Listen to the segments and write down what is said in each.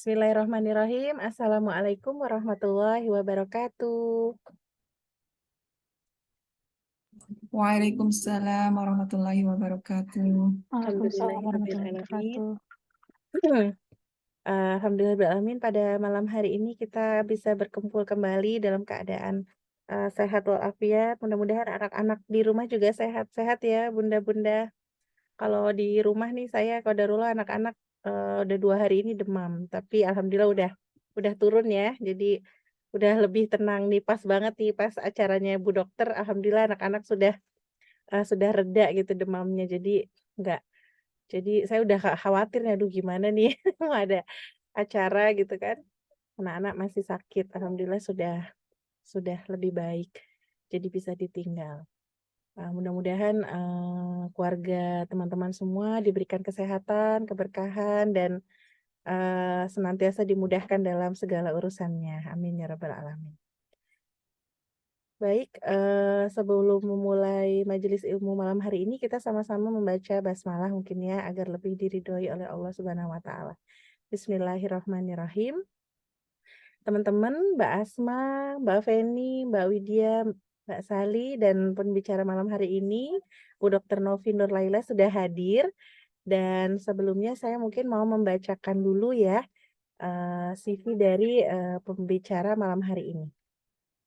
Bismillahirrahmanirrahim. Assalamualaikum warahmatullahi wabarakatuh. Waalaikumsalam warahmatullahi wabarakatuh. Waalaikumsalam warahmatullahi Alhamdulillahirrabbilalamin. wabarakatuh. Alhamdulillahirrahmanirrahim. Pada malam hari ini kita bisa berkumpul kembali dalam keadaan sehat walafiat. Mudah-mudahan anak-anak di rumah juga sehat-sehat ya, bunda-bunda. Kalau di rumah nih saya qadarullah anak-anak udah 2 hari ini demam, tapi alhamdulillah udah turun ya. Jadi udah lebih tenang nih, pas banget nih pas acaranya Bu Dokter. Alhamdulillah anak-anak sudah reda gitu demamnya. Nggak jadi saya udah khawatir nih, aduh gimana nih mau ada acara gitu kan. Anak-anak masih sakit, alhamdulillah sudah lebih baik. Jadi bisa ditinggal. Mudah-mudahan, keluarga teman-teman semua diberikan kesehatan, keberkahan, dan, senantiasa dimudahkan dalam segala urusannya. Amin ya rabbal alamin. Baik, sebelum memulai majelis ilmu malam hari ini, kita sama-sama membaca basmalah mungkin ya, agar lebih diridhoi oleh Allah Subhanahu wa taala. Bismillahirrahmanirrahim. Teman-teman, Mbak Asma, Mbak Feni, Mbak Widya, Mbak Sali, dan pembicara malam hari ini, Bu Dr. Novi Nurlaila sudah hadir. Dan sebelumnya saya mungkin mau membacakan dulu ya, CV dari pembicara malam hari ini.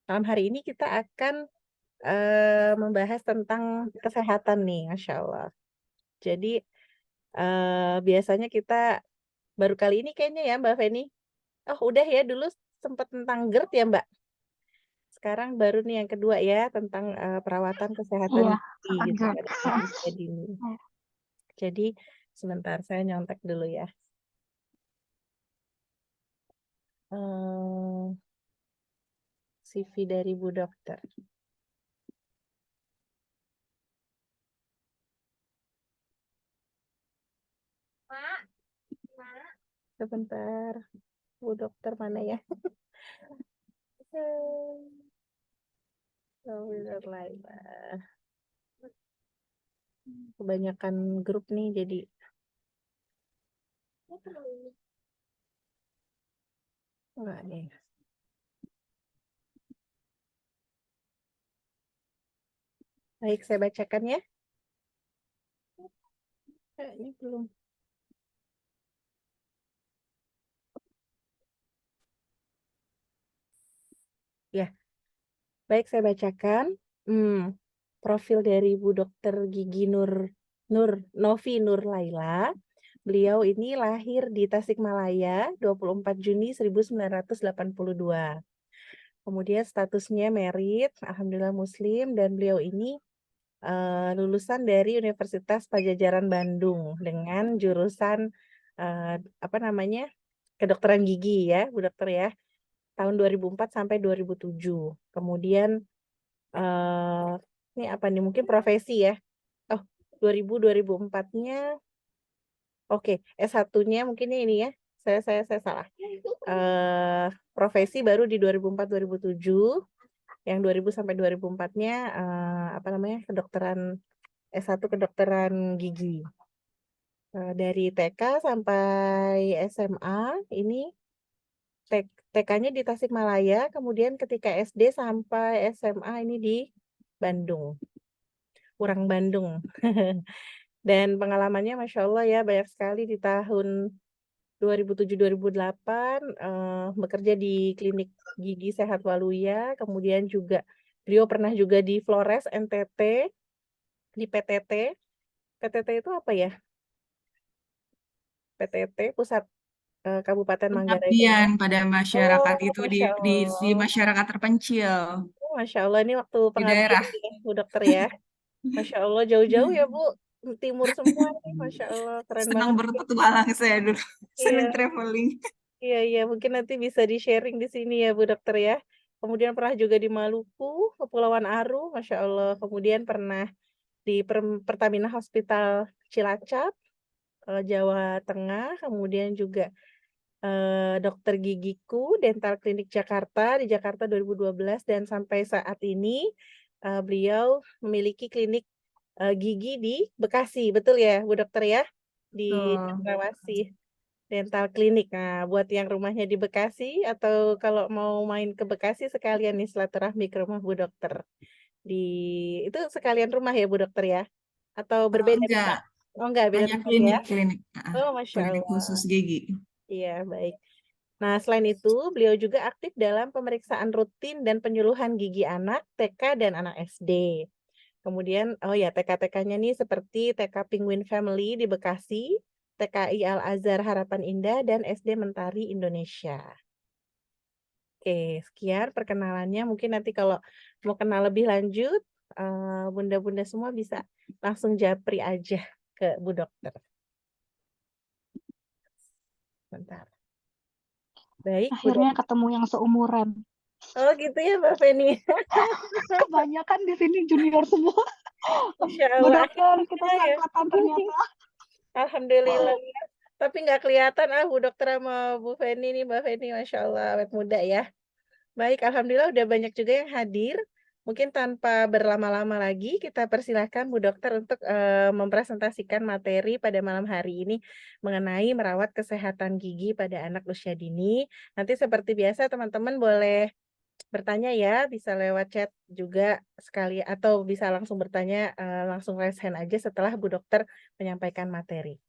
Malam hari ini kita akan membahas tentang kesehatan nih, Masya Allah. Jadi biasanya kita baru kali ini kayaknya ya Mbak Feni. Oh udah ya, dulu sempat tentang GERD ya Mbak. Sekarang baru nih yang kedua ya, tentang perawatan kesehatan Iya, gigi gitu sangat pada usia dini. Jadi sebentar saya nyontek dulu ya. CV dari Bu Dokter. Sebentar, Bu Dokter mana ya? Kebanyakan grup nih jadi enggak nih. Baik, saya bacakan ya. Ini belum. Ya, baik saya bacakan. Profil dari Bu Dokter Gigi Novi Nurlaila. Beliau ini lahir di Tasikmalaya 24 Juni 1982. Kemudian statusnya married, alhamdulillah muslim, dan beliau ini lulusan dari Universitas Padjadjaran Bandung dengan jurusan kedokteran gigi ya, Bu Dokter ya, tahun 2004 sampai 2007. Kemudian ini apa nih, mungkin profesi ya. Oh, 2004-nya. Oke, S1-nya mungkin ini ya. Saya salah. Profesi baru di 2004 2007. Yang 2000 sampai 2004-nya kedokteran S1 kedokteran gigi. Dari TK sampai SMA ini TK-nya di Tasikmalaya, kemudian ketika SD sampai SMA ini di Bandung. Kurang Bandung. Dan pengalamannya Masya Allah ya, banyak sekali di tahun 2007-2008 bekerja di klinik gigi Sehat Waluya, kemudian juga beliau pernah juga di Flores NTT, di PTT. PTT itu apa ya? PTT Pusat Kabupaten Manggarai Pengabdian Tengah. pada masyarakat Oh, itu Masya di Allah. masyarakat terpencil Masya Allah, ini waktu di pengabdian daerah. ya, Bu Dokter ya. Masya Allah, jauh-jauh ya Bu. Timur semua nih, Masya Allah, keren Senang banget. berpetualang saya dulu, senang Iya, traveling. iya, mungkin nanti bisa di-sharing di sini ya Bu Dokter ya. Kemudian pernah juga di Maluku, Kepulauan Aru, Masya Allah. Kemudian pernah di Pertamina Hospital Cilacap, Jawa Tengah. Kemudian juga Dokter Gigiku, Dental Klinik Jakarta, di Jakarta 2012. Dan sampai saat ini beliau memiliki klinik gigi di Bekasi, betul ya Bu Dokter ya? Di Tuh. Cendrawasih. Dental Clinic. Nah, buat yang rumahnya di Bekasi atau kalau mau main ke Bekasi sekalian nih silaturahmi ke rumah Bu Dokter. Di itu sekalian rumah ya Bu Dokter ya? Atau berbeda-beda? Enggak, Oh enggak, beda hanya tempat ya? klinik. Oh, Masya Klinik Allah. khusus gigi. Iya, baik. Nah, selain itu, beliau juga aktif dalam pemeriksaan rutin dan penyuluhan gigi anak, TK, dan anak SD. Kemudian, oh ya, TK-TK-nya nih seperti TK Penguin Family di Bekasi, TKI Al-Azhar Harapan Indah, dan SD Mentari Indonesia. Oke, sekian perkenalannya. Mungkin nanti kalau mau kenal lebih lanjut, bunda-bunda semua bisa langsung japri aja ke Bu Dokter. Bentar. Baik, Bu Akhirnya Dokter. ketemu yang seumuran. Oh gitu ya Mbak Feni. Kebanyakan di sini junior semua. Masya Bu Allah, Dokter, kita akhirnya ya. seangkatan ternyata. Alhamdulillah. Tapi nggak kelihatan Bu Dokter sama Bu Feni nih, Mbak Feni, Masya Allah, awet muda ya. Baik, Alhamdulillah udah banyak juga yang hadir. Mungkin tanpa berlama-lama lagi, kita persilahkan Bu Dokter untuk mempresentasikan materi pada malam hari ini mengenai merawat kesehatan gigi pada anak usia dini. Nanti seperti biasa teman-teman boleh bertanya ya, bisa lewat chat juga sekali atau bisa langsung bertanya, langsung raise hand aja setelah Bu Dokter menyampaikan materi.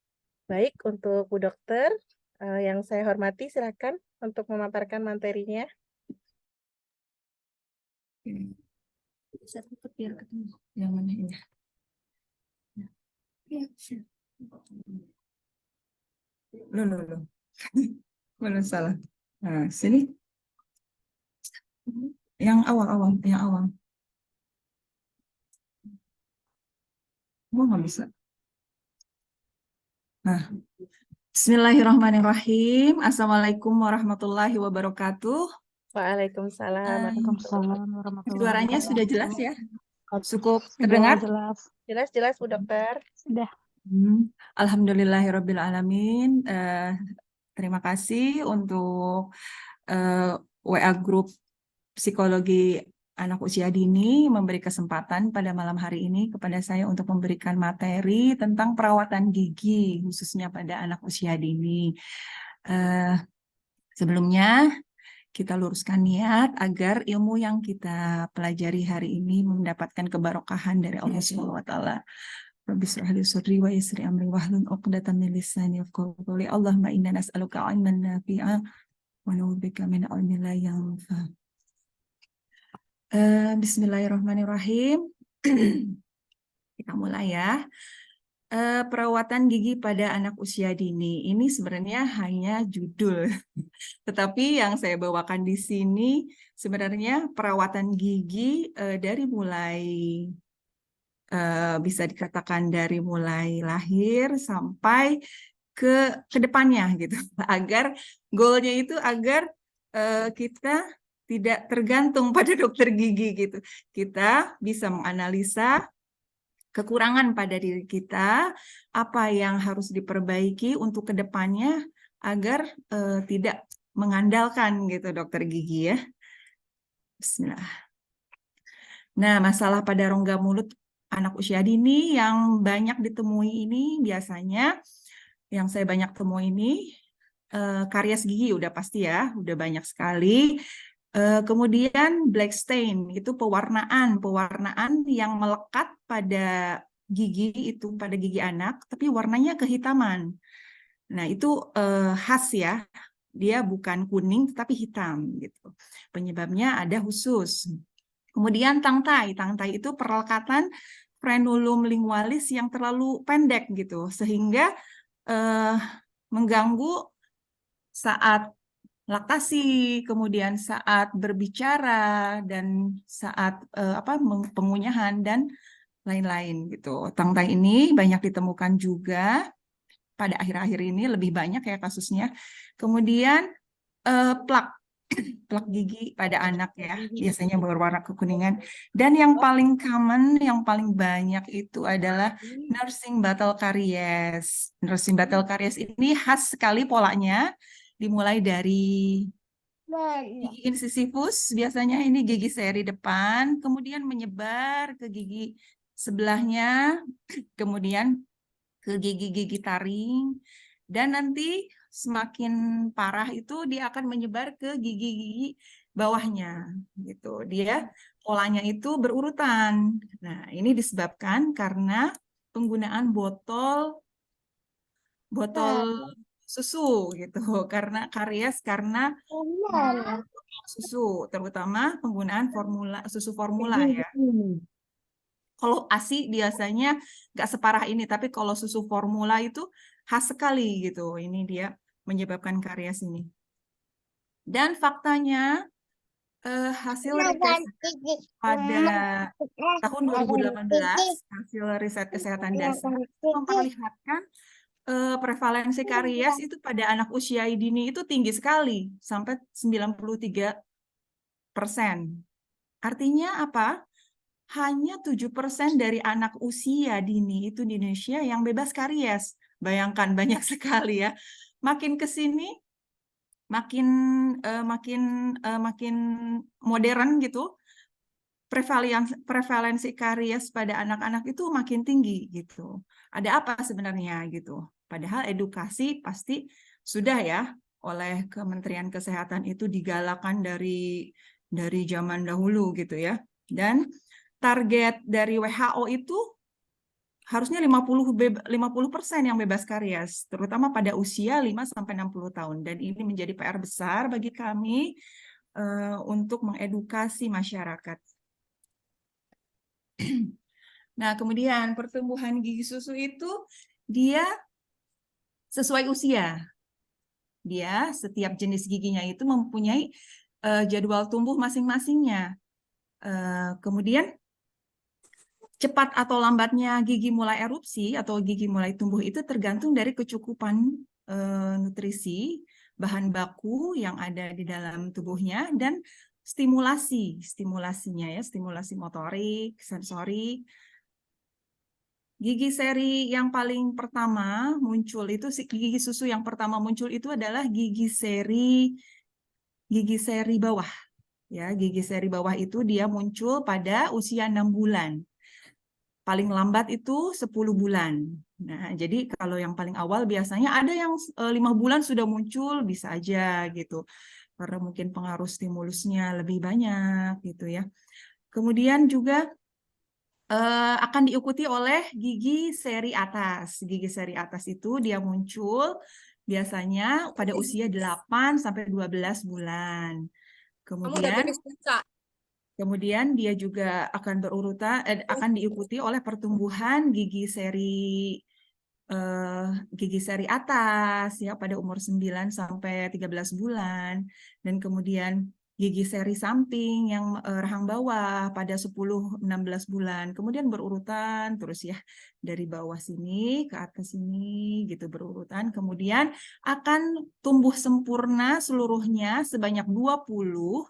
Baik, untuk Bu Dokter, yang saya hormati silakan untuk memaparkan materinya. Bisa tutup biar ketemu. Yang mana ini? Loh. Mana salah. Nah, sini. Yang awal. Gua nggak bisa. Nah, Bismillahirrahmanirrahim. Assalamualaikum warahmatullahi wabarakatuh. Waalaikumsalam. Waalaikumsalam warahmatullahi Suaranya sudah jelas ya? Cukup Sudah terdengar? jelas. Jelas-jelas Bu Dokter. Sudah. Alhamdulillahirrabbilalamin. Terima kasih untuk WA Group Psikologi Anak Usia Dini memberi kesempatan pada malam hari ini kepada saya untuk memberikan materi tentang perawatan gigi khususnya pada anak usia dini. Sebelumnya kita luruskan niat agar ilmu yang kita pelajari hari ini mendapatkan keberkahan dari Allah Subhanahu wa taala. Rabbi shrah li sadri wa yassir amri wahlul 'uqdatam min lisani yafqahu qawli. Allahumma inna nas'aluka 'ilman nafi'an wa na'udzubika min 'ilmin la yanfa'. Bismillahirrahmanirrahim. Kita mulai ya. Perawatan gigi pada anak usia dini. Ini sebenarnya hanya judul. Tetapi yang saya bawakan di sini sebenarnya perawatan gigi dari mulai bisa dikatakan dari mulai lahir sampai ke depannya gitu. Agar goalnya itu agar kita tidak tergantung pada dokter gigi gitu. Kita bisa menganalisa kekurangan pada diri kita, apa yang harus diperbaiki untuk kedepannya agar tidak mengandalkan gitu dokter gigi ya. Bismillah. Nah, masalah pada rongga mulut anak usia dini yang banyak ditemui ini biasanya yang saya banyak temui ini karies gigi udah pasti ya, udah banyak sekali. Kemudian black stain itu pewarnaan yang melekat pada gigi itu pada gigi anak, tapi warnanya kehitaman. Nah itu khas ya, dia bukan kuning tapi hitam gitu. Penyebabnya ada khusus. Kemudian tangtai itu perlekatan frenulum lingualis yang terlalu pendek gitu, sehingga mengganggu saat laktasi, kemudian saat berbicara dan saat pengunyahan dan lain-lain gitu. Tangtai ini banyak ditemukan juga pada akhir-akhir ini lebih banyak ya kasusnya. Kemudian plak gigi pada anak ya, biasanya berwarna kekuningan. Dan yang paling common, yang paling banyak itu adalah nursing battle caries. Nursing battle caries ini khas sekali polanya, dimulai dari gigi incisivus, biasanya ini gigi seri depan, kemudian menyebar ke gigi sebelahnya, kemudian ke gigi-gigi taring, Dan nanti semakin parah itu dia akan menyebar ke gigi-gigi bawahnya gitu. Dia polanya itu berurutan. Nah, ini disebabkan karena penggunaan botol susu gitu. Karena karies karena susu, terutama penggunaan susu formula ya. Kalau ASI biasanya nggak separah ini, tapi kalau susu formula itu khas sekali gitu. Ini dia menyebabkan karies ini. Dan faktanya hasil riset pada tahun 2018, hasil riset kesehatan dasar itu memperlihatkan prevalensi karies itu pada anak usia dini itu tinggi sekali, sampai 93%. Artinya apa? Hanya 7% dari anak usia dini itu di Indonesia yang bebas karies. Bayangkan banyak sekali ya. Makin ke sini makin modern gitu. Prevalensi karies pada anak-anak itu makin tinggi gitu. Ada apa sebenarnya gitu? Padahal edukasi pasti sudah ya oleh Kementerian Kesehatan itu digalakan dari zaman dahulu gitu ya. Dan target dari WHO itu harusnya 50% yang bebas karies, terutama pada usia 5-60 tahun. Dan ini menjadi PR besar bagi kami untuk mengedukasi masyarakat. Nah, kemudian pertumbuhan gigi susu itu dia sesuai usia. Dia setiap jenis giginya itu mempunyai jadwal tumbuh masing-masingnya. Kemudian cepat atau lambatnya gigi mulai erupsi atau gigi mulai tumbuh itu tergantung dari kecukupan nutrisi, bahan baku yang ada di dalam tubuhnya, dan stimulasinya ya, stimulasi motorik, sensorik. Gigi seri yang paling pertama muncul itu, gigi susu yang pertama muncul itu adalah gigi seri bawah. Ya, gigi seri bawah itu dia muncul pada usia 6 bulan. Paling lambat itu 10 bulan. Nah, jadi kalau yang paling awal biasanya ada yang 5 bulan sudah muncul, bisa aja gitu. Karena mungkin pengaruh stimulusnya lebih banyak gitu ya. Kemudian juga akan diikuti oleh gigi seri atas. Gigi seri atas itu dia muncul biasanya pada usia 8-12 bulan. Kemudian dia juga akan akan diikuti oleh pertumbuhan gigi seri atas ya pada umur 9-13 bulan, dan kemudian gigi seri samping yang rahang bawah pada 10-16 bulan. Kemudian berurutan terus ya dari bawah sini ke atas sini gitu berurutan. Kemudian akan tumbuh sempurna seluruhnya sebanyak 20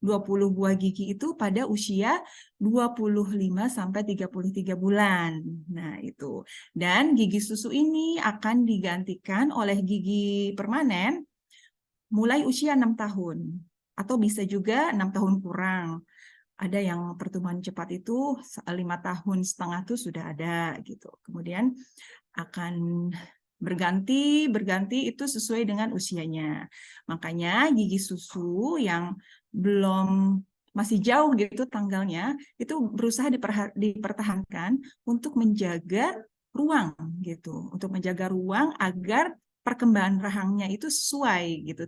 buah gigi itu pada usia 25-33 bulan. Nah, itu. Dan gigi susu ini akan digantikan oleh gigi permanen mulai usia 6 tahun. Atau bisa juga 6 tahun kurang. Ada yang pertumbuhan cepat itu 5,5 tahun itu sudah ada gitu. Kemudian akan berganti itu sesuai dengan usianya. Makanya gigi susu yang masih jauh gitu tanggalnya itu berusaha dipertahankan untuk menjaga ruang gitu, untuk menjaga ruang agar perkembangan rahangnya itu sesuai gitu,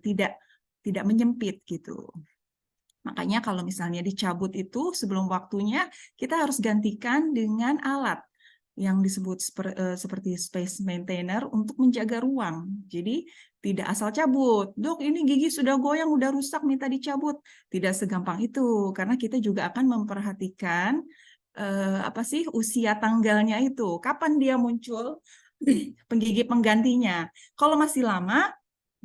tidak menyempit gitu. Makanya kalau misalnya dicabut itu sebelum waktunya, kita harus gantikan dengan alat yang disebut seperti space maintainer untuk menjaga ruang. Jadi tidak asal cabut. Dok, ini gigi sudah goyang, udah rusak, minta dicabut. Tidak segampang itu, karena kita juga akan memperhatikan usia tanggalnya itu. Kapan dia muncul penggigi penggantinya. Kalau masih lama,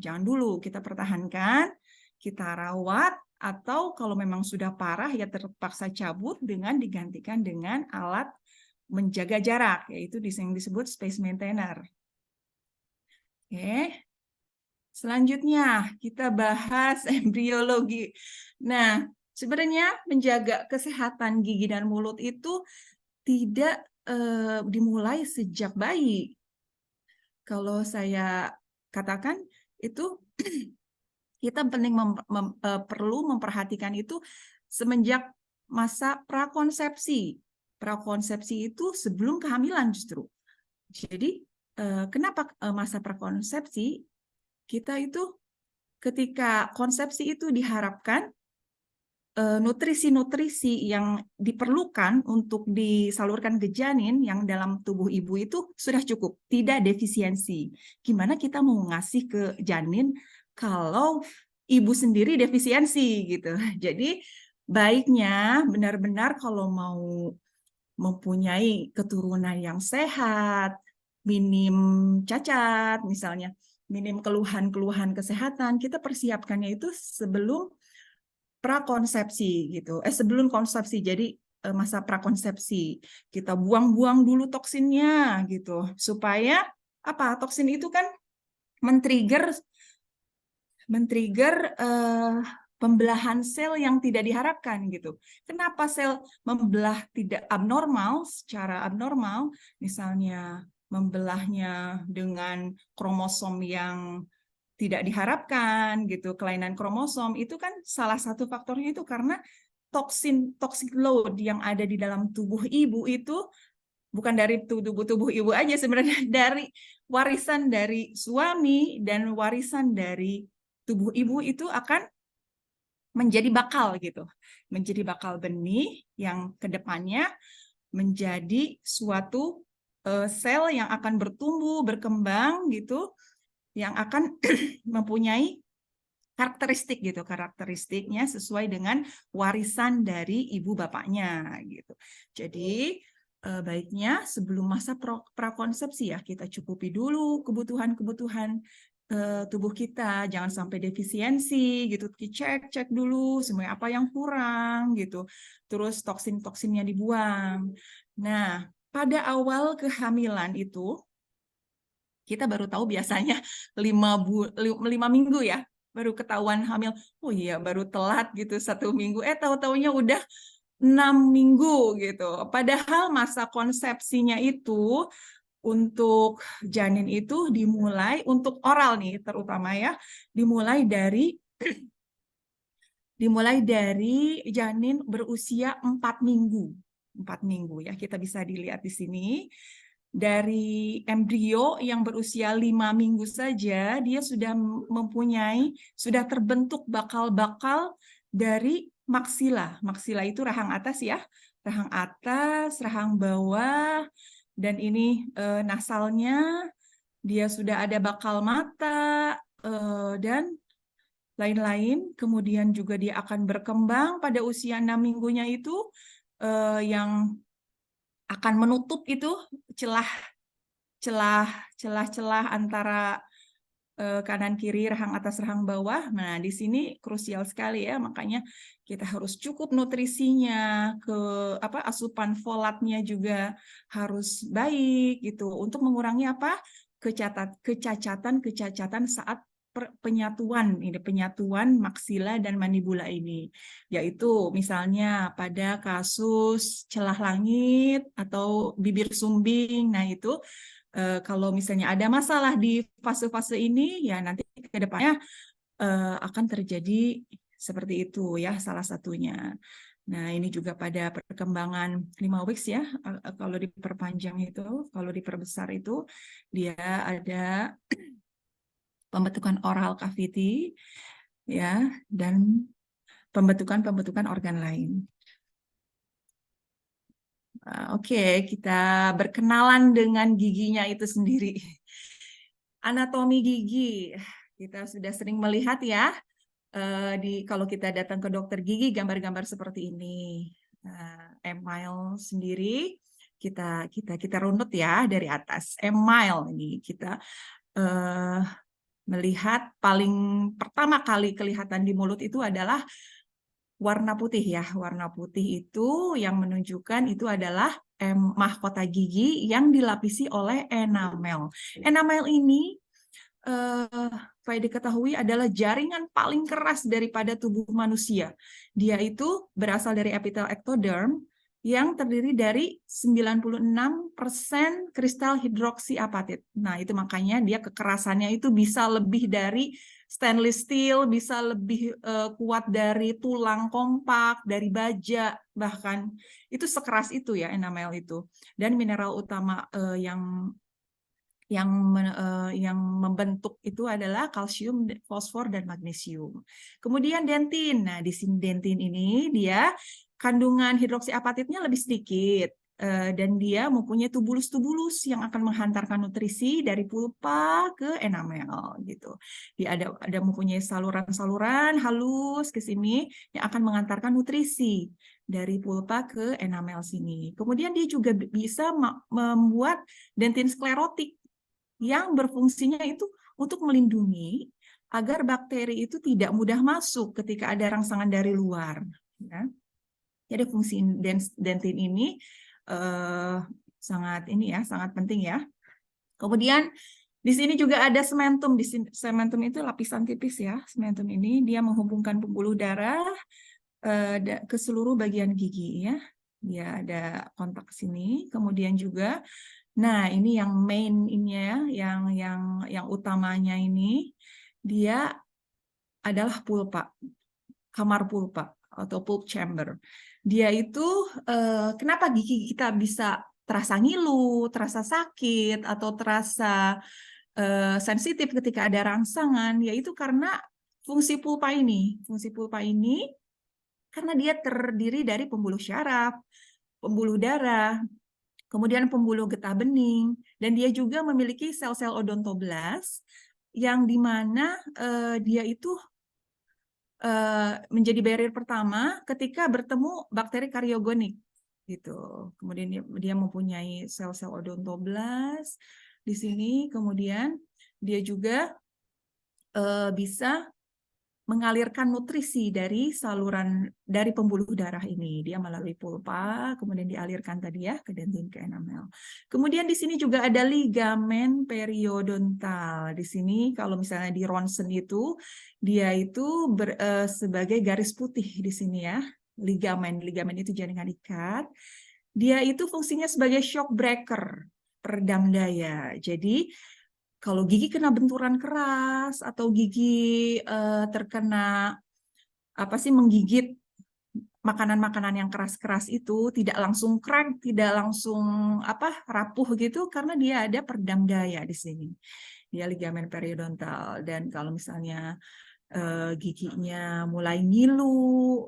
jangan dulu, kita pertahankan, kita rawat, atau kalau memang sudah parah ya terpaksa cabut dengan digantikan dengan alat menjaga jarak, yaitu yang disebut space maintainer. Oke. Selanjutnya kita bahas embriologi. Nah, sebenarnya menjaga kesehatan gigi dan mulut itu tidak dimulai sejak bayi. kalau saya katakan itu kita perlu memperhatikan itu semenjak masa prakonsepsi. Prakonsepsi itu sebelum kehamilan justru. Jadi kenapa masa prakonsepsi? Kita itu ketika konsepsi itu diharapkan nutrisi-nutrisi yang diperlukan untuk disalurkan ke janin yang dalam tubuh ibu itu sudah cukup, tidak defisiensi. Gimana kita mau ngasih ke janin kalau ibu sendiri defisiensi gitu. Jadi baiknya benar-benar kalau mau mempunyai keturunan yang sehat, minim cacat misalnya, minim keluhan-keluhan kesehatan, kita persiapkannya itu sebelum prakonsepsi gitu. Sebelum konsepsi. Jadi masa prakonsepsi. Kita buang-buang dulu toksinnya gitu. Supaya apa? Toksin itu kan men-trigger pembelahan sel yang tidak diharapkan gitu. Kenapa sel membelah tidak abnormal, secara abnormal, misalnya membelahnya dengan kromosom yang tidak diharapkan gitu, kelainan kromosom itu kan salah satu faktornya itu karena toxic load yang ada di dalam tubuh ibu itu bukan dari tubuh ibu aja sebenarnya, dari warisan dari suami dan warisan dari tubuh ibu itu akan menjadi bakal gitu, menjadi bakal benih yang kedepannya menjadi suatu sel yang akan bertumbuh, berkembang gitu, yang akan mempunyai karakteristik gitu, karakteristiknya sesuai dengan warisan dari ibu bapaknya gitu. Jadi baiknya sebelum masa prakonsepsi ya kita cukupi dulu kebutuhan-kebutuhan tubuh kita, jangan sampai defisiensi gitu, cek dulu semuanya apa yang kurang gitu, terus toksin-toksinnya dibuang. Nah, pada awal kehamilan itu kita baru tahu biasanya 5 minggu ya, baru ketahuan hamil. Oh iya, baru telat gitu 1 minggu. Tahu-taunya udah 6 minggu gitu. Padahal masa konsepsinya itu untuk janin itu dimulai untuk oral nih, terutama ya, dimulai dari janin berusia 4 minggu. 4 minggu ya, kita bisa dilihat di sini. Dari embrio yang berusia 5 minggu saja, dia sudah sudah terbentuk bakal-bakal dari maksila. Maksila itu rahang atas ya, rahang atas, rahang bawah, dan ini nasalnya, dia sudah ada bakal mata, dan lain-lain. Kemudian juga dia akan berkembang pada usia 6 minggunya itu, yang akan menutup itu celah-celah antara kanan kiri, rahang atas, rahang bawah. Nah, di sini krusial sekali ya, makanya kita harus cukup nutrisinya, asupan folatnya juga harus baik gitu untuk mengurangi apa? Kecacatan saat penyatuan maksila dan mandibula ini, yaitu misalnya pada kasus celah langit atau bibir sumbing. Nah, itu kalau misalnya ada masalah di fase-fase ini, ya nanti ke depannya akan terjadi seperti itu ya, salah satunya. Nah, ini juga pada perkembangan 5 weeks ya, kalau diperpanjang itu, kalau diperbesar itu, dia ada pembentukan oral cavity ya, dan pembentukan organ lain. Oke, kita berkenalan dengan giginya itu sendiri. Anatomi gigi, kita sudah sering melihat ya, kalau kita datang ke dokter gigi, gambar-gambar seperti ini. Email sendiri, kita runut ya dari atas. Email ini kita melihat paling pertama kali kelihatan di mulut itu adalah warna putih ya. Warna putih itu yang menunjukkan itu adalah mahkota gigi yang dilapisi oleh enamel. Enamel ini supaya diketahui adalah jaringan paling keras daripada tubuh manusia. Dia itu berasal dari epitel ectoderm yang terdiri dari 96% kristal hidroksiapatit. Nah, itu makanya dia kekerasannya itu bisa lebih dari stainless steel, bisa lebih kuat dari tulang kompak, dari baja, bahkan itu sekeras itu ya enamel itu. Dan mineral utama yang membentuk itu adalah kalsium, fosfor, dan magnesium. Kemudian dentin. Nah, di sini dentin ini dia kandungan hidroksiapatitnya lebih sedikit dan dia mempunyai tubulus-tubulus yang akan menghantarkan nutrisi dari pulpa ke enamel gitu. Dia ada mempunyai saluran-saluran halus ke sini yang akan mengantarkan nutrisi dari pulpa ke enamel sini. Kemudian dia juga bisa membuat dentin sklerotik yang berfungsinya itu untuk melindungi agar bakteri itu tidak mudah masuk ketika ada rangsangan dari luar. Ya. Jadi fungsi dentin ini sangat penting ya. Kemudian di sini juga ada sementum. Sementum itu lapisan tipis ya. Sementum ini dia menghubungkan pembuluh darah ke seluruh bagian gigi ya. Dia ada kontak ke sini. Kemudian juga nah, ini yang main-nya, yang utamanya ini, dia adalah pulpa, kamar pulpa atau pulp chamber. Dia itu, kenapa gigi kita bisa terasa ngilu, terasa sakit, atau terasa sensitif ketika ada rangsangan, yaitu karena fungsi pulpa ini. Fungsi pulpa ini, karena dia terdiri dari pembuluh syaraf, pembuluh darah, kemudian pembuluh getah bening, dan dia juga memiliki sel-sel odontoblas yang dimana dia itu menjadi barrier pertama ketika bertemu bakteri karyogonik gitu. Kemudian dia mempunyai sel-sel odontoblas di sini, kemudian dia juga bisa mengalirkan nutrisi dari saluran dari pembuluh darah ini. Dia melalui pulpa, kemudian dialirkan tadi ya ke dentin, ke enamel. Kemudian di sini juga ada ligamen periodontal. Di sini kalau misalnya di ronsen itu dia itu sebagai garis putih di sini ya. Ligamen itu jaringan ikat. Dia itu fungsinya sebagai shock breaker, peredam daya. Jadi kalau gigi kena benturan keras atau gigi terkena menggigit makanan-makanan yang keras-keras itu tidak langsung crack, tidak langsung rapuh gitu karena dia ada peredam daya di sini. Dia ligamen periodontal, dan kalau misalnya giginya mulai ngilu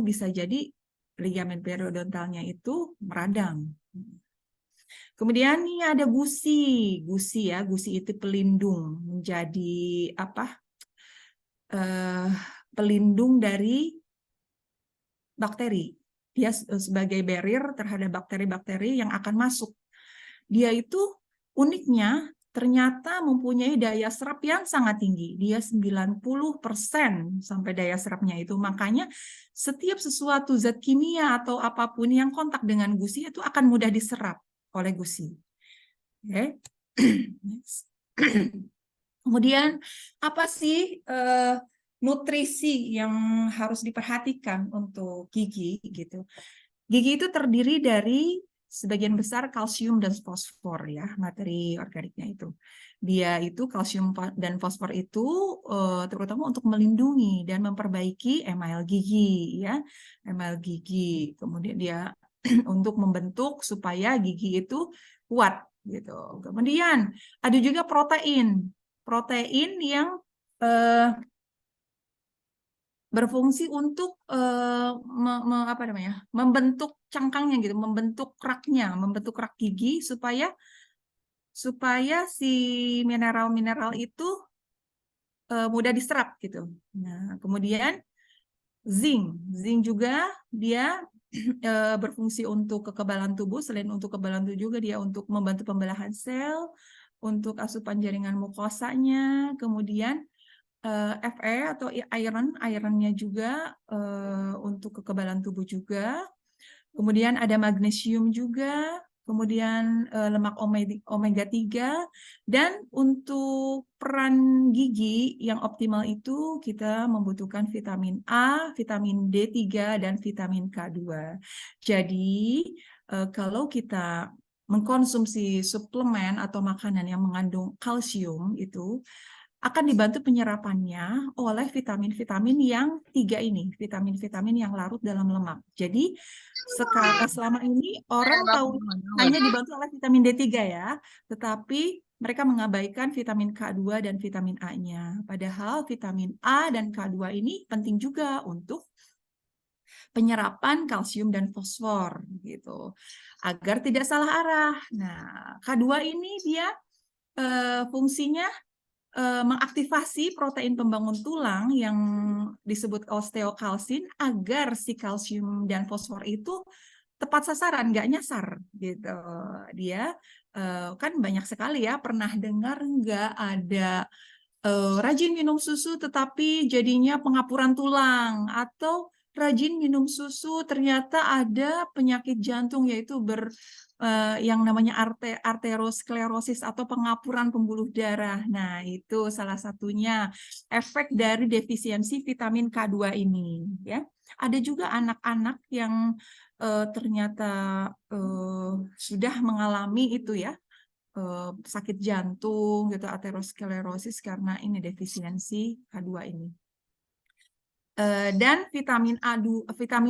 bisa jadi ligamen periodontalnya itu meradang. Kemudian ini ada gusi ya, gusi itu pelindung, menjadi pelindung dari bakteri. Dia sebagai barrier terhadap bakteri-bakteri yang akan masuk. Dia itu uniknya ternyata mempunyai daya serap yang sangat tinggi. Dia 90% sampai daya serapnya itu. Makanya setiap sesuatu zat kimia atau apapun yang kontak dengan gusi itu akan mudah diserap oleh gusi. Okay. Kemudian apa sih nutrisi yang harus diperhatikan untuk gigi gitu? Gigi itu terdiri dari sebagian besar kalsium dan fosfor ya, materi organiknya itu. Dia itu kalsium dan fosfor itu terutama untuk melindungi dan memperbaiki email gigi ya, email gigi. Kemudian dia untuk membentuk supaya gigi itu kuat gitu. Kemudian ada juga protein yang berfungsi untuk membentuk cangkangnya gitu, membentuk rak gigi supaya si mineral-mineral itu mudah diserap gitu. Nah, kemudian zinc juga dia berfungsi untuk kekebalan tubuh. Selain untuk kekebalan tubuh juga dia untuk membantu pembelahan sel, untuk asupan jaringan mukosanya, kemudian Fe atau ironnya juga untuk kekebalan tubuh juga. Kemudian ada magnesium juga kemudian lemak omega 3, dan untuk peran gigi yang optimal itu kita membutuhkan vitamin A, vitamin D3, dan vitamin K2. Jadi kalau kita mengkonsumsi suplemen atau makanan yang mengandung kalsium itu akan dibantu penyerapannya oleh vitamin-vitamin yang 3 ini, vitamin-vitamin yang larut dalam lemak. Jadi selama ini orang tahu hanya dibantu oleh vitamin D3 ya, tetapi mereka mengabaikan vitamin K2 dan vitamin A-nya. Padahal vitamin A dan K2 ini penting juga untuk penyerapan kalsium dan fosfor gitu, agar tidak salah arah. Nah, K2 ini dia fungsinya mengaktifasi protein pembangun tulang yang disebut osteokalsin agar si kalsium dan fosfor itu tepat sasaran, nggak nyasar gitu. Dia kan banyak sekali ya, pernah dengar nggak ada rajin minum susu tetapi jadinya pengapuran tulang, atau rajin minum susu ternyata ada penyakit jantung yaitu yang namanya arteriosklerosis atau pengapuran pembuluh darah. Nah, itu salah satunya efek dari defisiensi vitamin K2 ini ya. Ada juga anak-anak yang ternyata sudah mengalami itu ya, sakit jantung gitu, aterosklerosis karena ini defisiensi K2 ini. Dan vitamin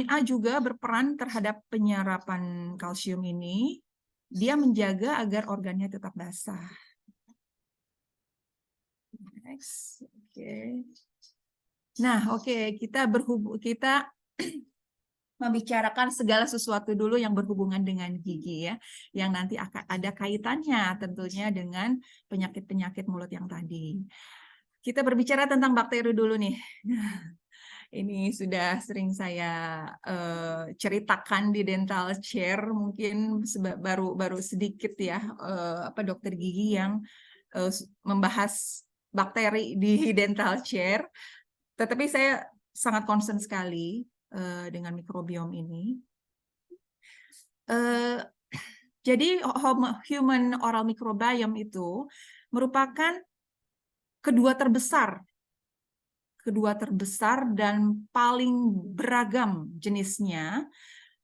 A juga berperan terhadap penyerapan kalsium ini. Dia menjaga agar organnya tetap basah. Next. Oke. Nah, oke, kita membicarakan segala sesuatu dulu yang berhubungan dengan gigi ya, yang nanti akan ada kaitannya tentunya dengan penyakit-penyakit mulut yang tadi. Kita berbicara tentang bakteri dulu nih. Ini sudah sering saya ceritakan di dental chair, mungkin baru sedikit ya, dokter gigi yang membahas bakteri di dental chair. Tetapi saya sangat concern sekali dengan mikrobiom ini. Jadi human oral microbiome itu merupakan kedua terbesar dan paling beragam jenisnya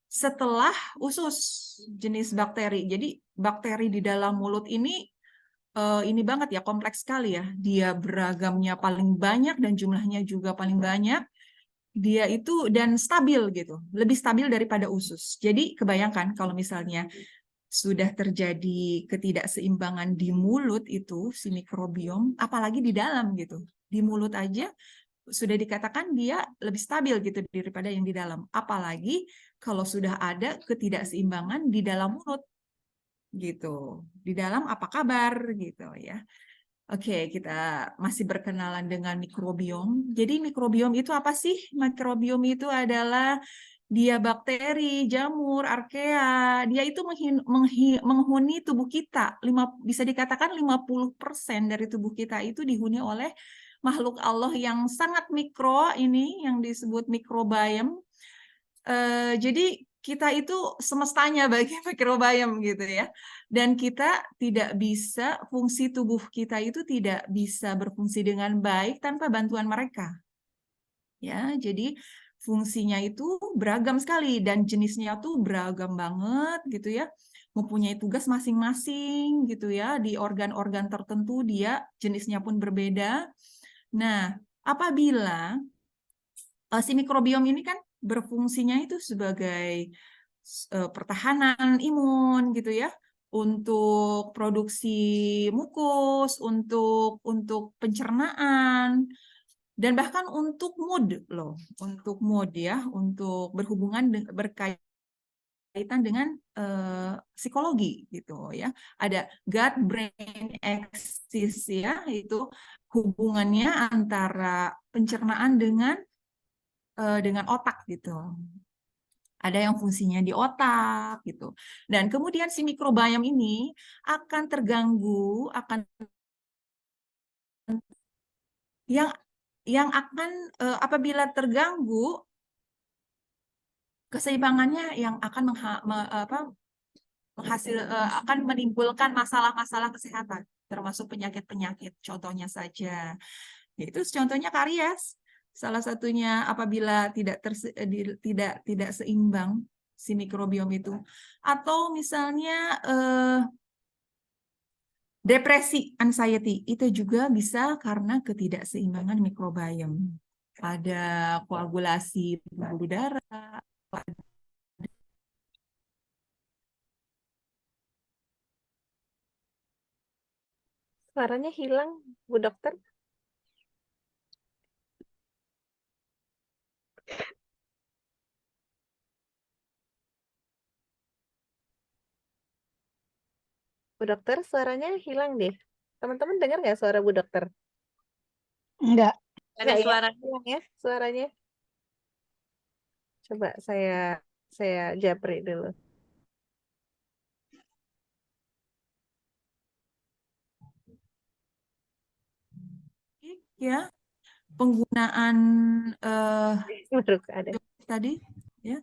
setelah usus jenis bakteri. Jadi bakteri di dalam mulut ini banget ya, kompleks sekali ya. Dia beragamnya paling banyak dan jumlahnya juga paling banyak. Dia itu dan stabil gitu, lebih stabil daripada usus. Jadi kebayangkan kalau misalnya sudah terjadi ketidakseimbangan di mulut itu si mikrobiom, apalagi di dalam gitu. Di mulut aja sudah dikatakan dia lebih stabil gitu daripada yang di dalam. Apalagi kalau sudah ada ketidakseimbangan di dalam mulut gitu. Di dalam apa kabar gitu ya. Oke, kita masih berkenalan dengan mikrobiom. Jadi mikrobiom itu apa sih? Mikrobiom itu adalah dia bakteri, jamur, arkea. Dia itu menghuni tubuh kita. Bisa dikatakan 50% dari tubuh kita itu dihuni oleh makhluk Allah yang sangat mikro ini, yang disebut mikrobiom. Jadi kita itu semestanya bagi mikrobiom gitu ya. Dan kita tidak bisa, fungsi tubuh kita itu tidak bisa berfungsi dengan baik tanpa bantuan mereka. Ya, jadi fungsinya itu beragam sekali dan jenisnya tuh beragam banget gitu ya. Mempunyai tugas masing-masing gitu ya, di organ-organ tertentu dia jenisnya pun berbeda. Nah, apabila si mikrobiom ini kan berfungsinya itu sebagai pertahanan imun gitu ya, untuk produksi mukus, untuk pencernaan, dan bahkan untuk mood loh, untuk mood ya, untuk berkaitan dengan psikologi gitu ya. Ada gut brain axis ya, itu hubungannya antara pencernaan dengan otak gitu. Ada yang fungsinya di otak gitu. Dan kemudian si mikrobiom ini akan terganggu, yang akan apabila terganggu keseimbangannya yang akan akan menimbulkan masalah-masalah kesehatan, termasuk penyakit-penyakit. Contohnya saja, yaitu contohnya karies. Salah satunya apabila tidak seimbang si mikrobiom itu, atau misalnya depresi, anxiety, itu juga bisa karena ketidakseimbangan mikrobiom. Ada koagulasi pembuluh darah. Suaranya hilang, Bu Dokter. Bu Dokter, suaranya hilang deh. Teman-teman dengar nggak suara Bu Dokter? Enggak. Ada Nggak ya? suara hilang ya suaranya. Coba saya japri dulu. Ya, penggunaan Baru ada. tadi, ya,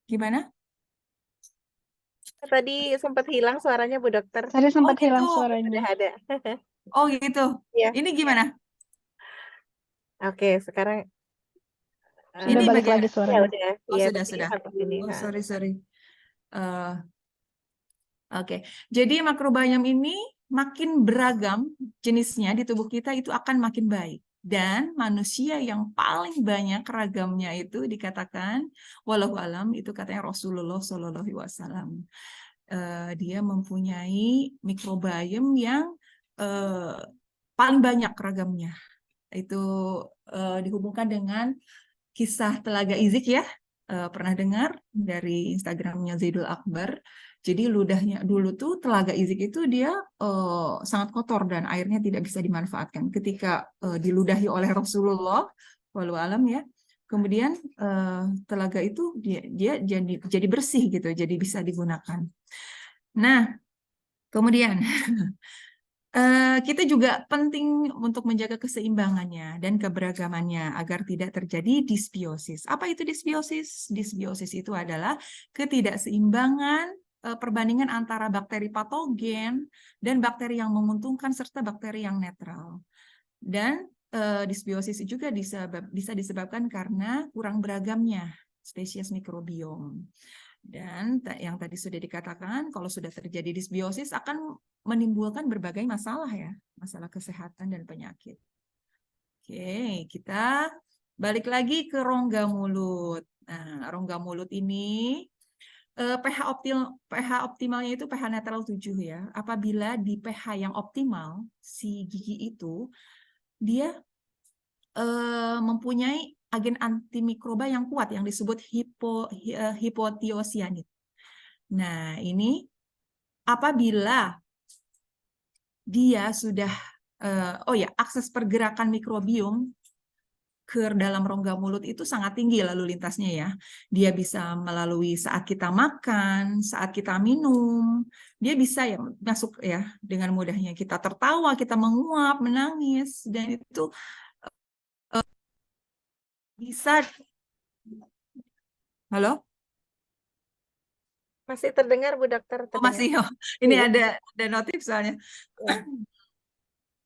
gimana? Tadi sempat hilang suaranya Bu Dokter. Tadi sempat gitu. hilang Udah suaranya. ada. Oh gitu. Ya. Ini gimana? Oke, sekarang Sudah Ini balik bagian- lagi ya suaranya. udah. Oh, Iya, sudah. sampai sini. Oh, Ha. sorry. Oke. Jadi makrobiom ini makin beragam jenisnya di tubuh kita itu akan makin baik. Dan manusia yang paling banyak ragamnya itu dikatakan, walau alam, itu katanya Rasulullah Shallallahu Alaihi Wasallam. Dia mempunyai mikrobiom yang paling banyak ragamnya. Itu dihubungkan dengan kisah Telaga Izik ya. Pernah dengar dari Instagramnya Zaidul Akbar. Jadi ludahnya dulu tuh Telaga Izik itu dia sangat kotor dan airnya tidak bisa dimanfaatkan. Ketika diludahi oleh Rasulullah, walau alam ya, kemudian telaga itu dia jadi bersih gitu, jadi bisa digunakan. Nah, kemudian kita juga penting untuk menjaga keseimbangannya dan keberagamannya agar tidak terjadi disbiosis. Apa itu disbiosis? Disbiosis itu adalah ketidakseimbangan perbandingan antara bakteri patogen dan bakteri yang menguntungkan serta bakteri yang netral. Dan disbiosis juga bisa disebabkan karena kurang beragamnya spesies mikrobiom. Dan yang tadi sudah dikatakan, kalau sudah terjadi disbiosis akan menimbulkan berbagai masalah ya, masalah kesehatan dan penyakit. Oke, kita balik lagi ke rongga mulut. Nah, rongga mulut ini pH optimalnya itu pH netral 7 ya. Apabila di pH yang optimal, si gigi itu dia mempunyai agen antimikroba yang kuat yang disebut hipotiosianid. Nah, ini apabila dia sudah akses pergerakan mikrobiom ke dalam rongga mulut itu sangat tinggi lalu lintasnya ya. Dia bisa melalui saat kita makan, saat kita minum, dia bisa ya masuk ya dengan mudahnya. Kita tertawa, kita menguap, menangis, dan itu bisa. Halo? Masih terdengar Bu Dokter? Oh, masih. Ini ada notif soalnya.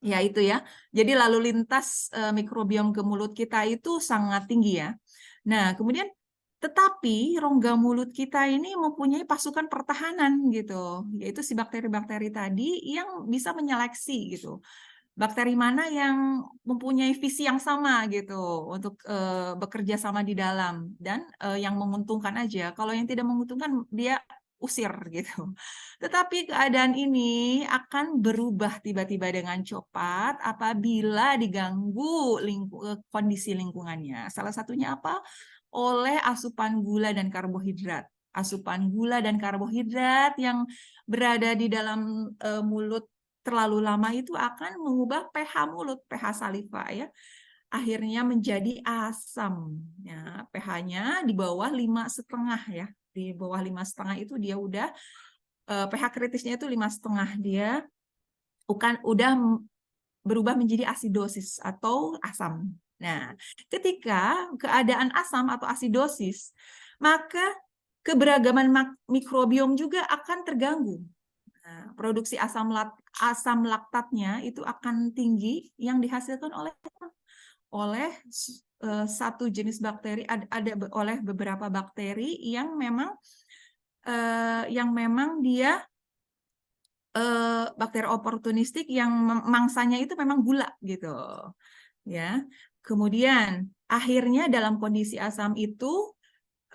Ya itu ya. Jadi lalu lintas mikrobiom ke mulut kita itu sangat tinggi ya. Nah, kemudian tetapi rongga mulut kita ini mempunyai pasukan pertahanan gitu, yaitu si bakteri-bakteri tadi yang bisa menyeleksi gitu. Bakteri mana yang mempunyai visi yang sama gitu untuk bekerja sama di dalam dan yang menguntungkan aja. Kalau yang tidak menguntungkan dia usir gitu. Tetapi keadaan ini akan berubah tiba-tiba dengan cepat apabila diganggu kondisi lingkungannya. Salah satunya apa? Oleh asupan gula dan karbohidrat. Asupan gula dan karbohidrat yang berada di dalam mulut terlalu lama itu akan mengubah pH mulut, pH saliva ya. Akhirnya menjadi asam. Ya, pH-nya di bawah 5,5 ya. Di bawah 5,5 itu dia udah pH kritisnya itu 5,5, dia udah berubah menjadi asidosis atau asam. Nah, ketika keadaan asam atau asidosis, maka keberagaman mikrobiom juga akan terganggu. Nah, produksi asam laktatnya itu akan tinggi yang dihasilkan oleh satu jenis bakteri, oleh beberapa bakteri yang memang dia bakteri oportunistik yang mangsanya itu memang gula gitu ya. Kemudian akhirnya dalam kondisi asam itu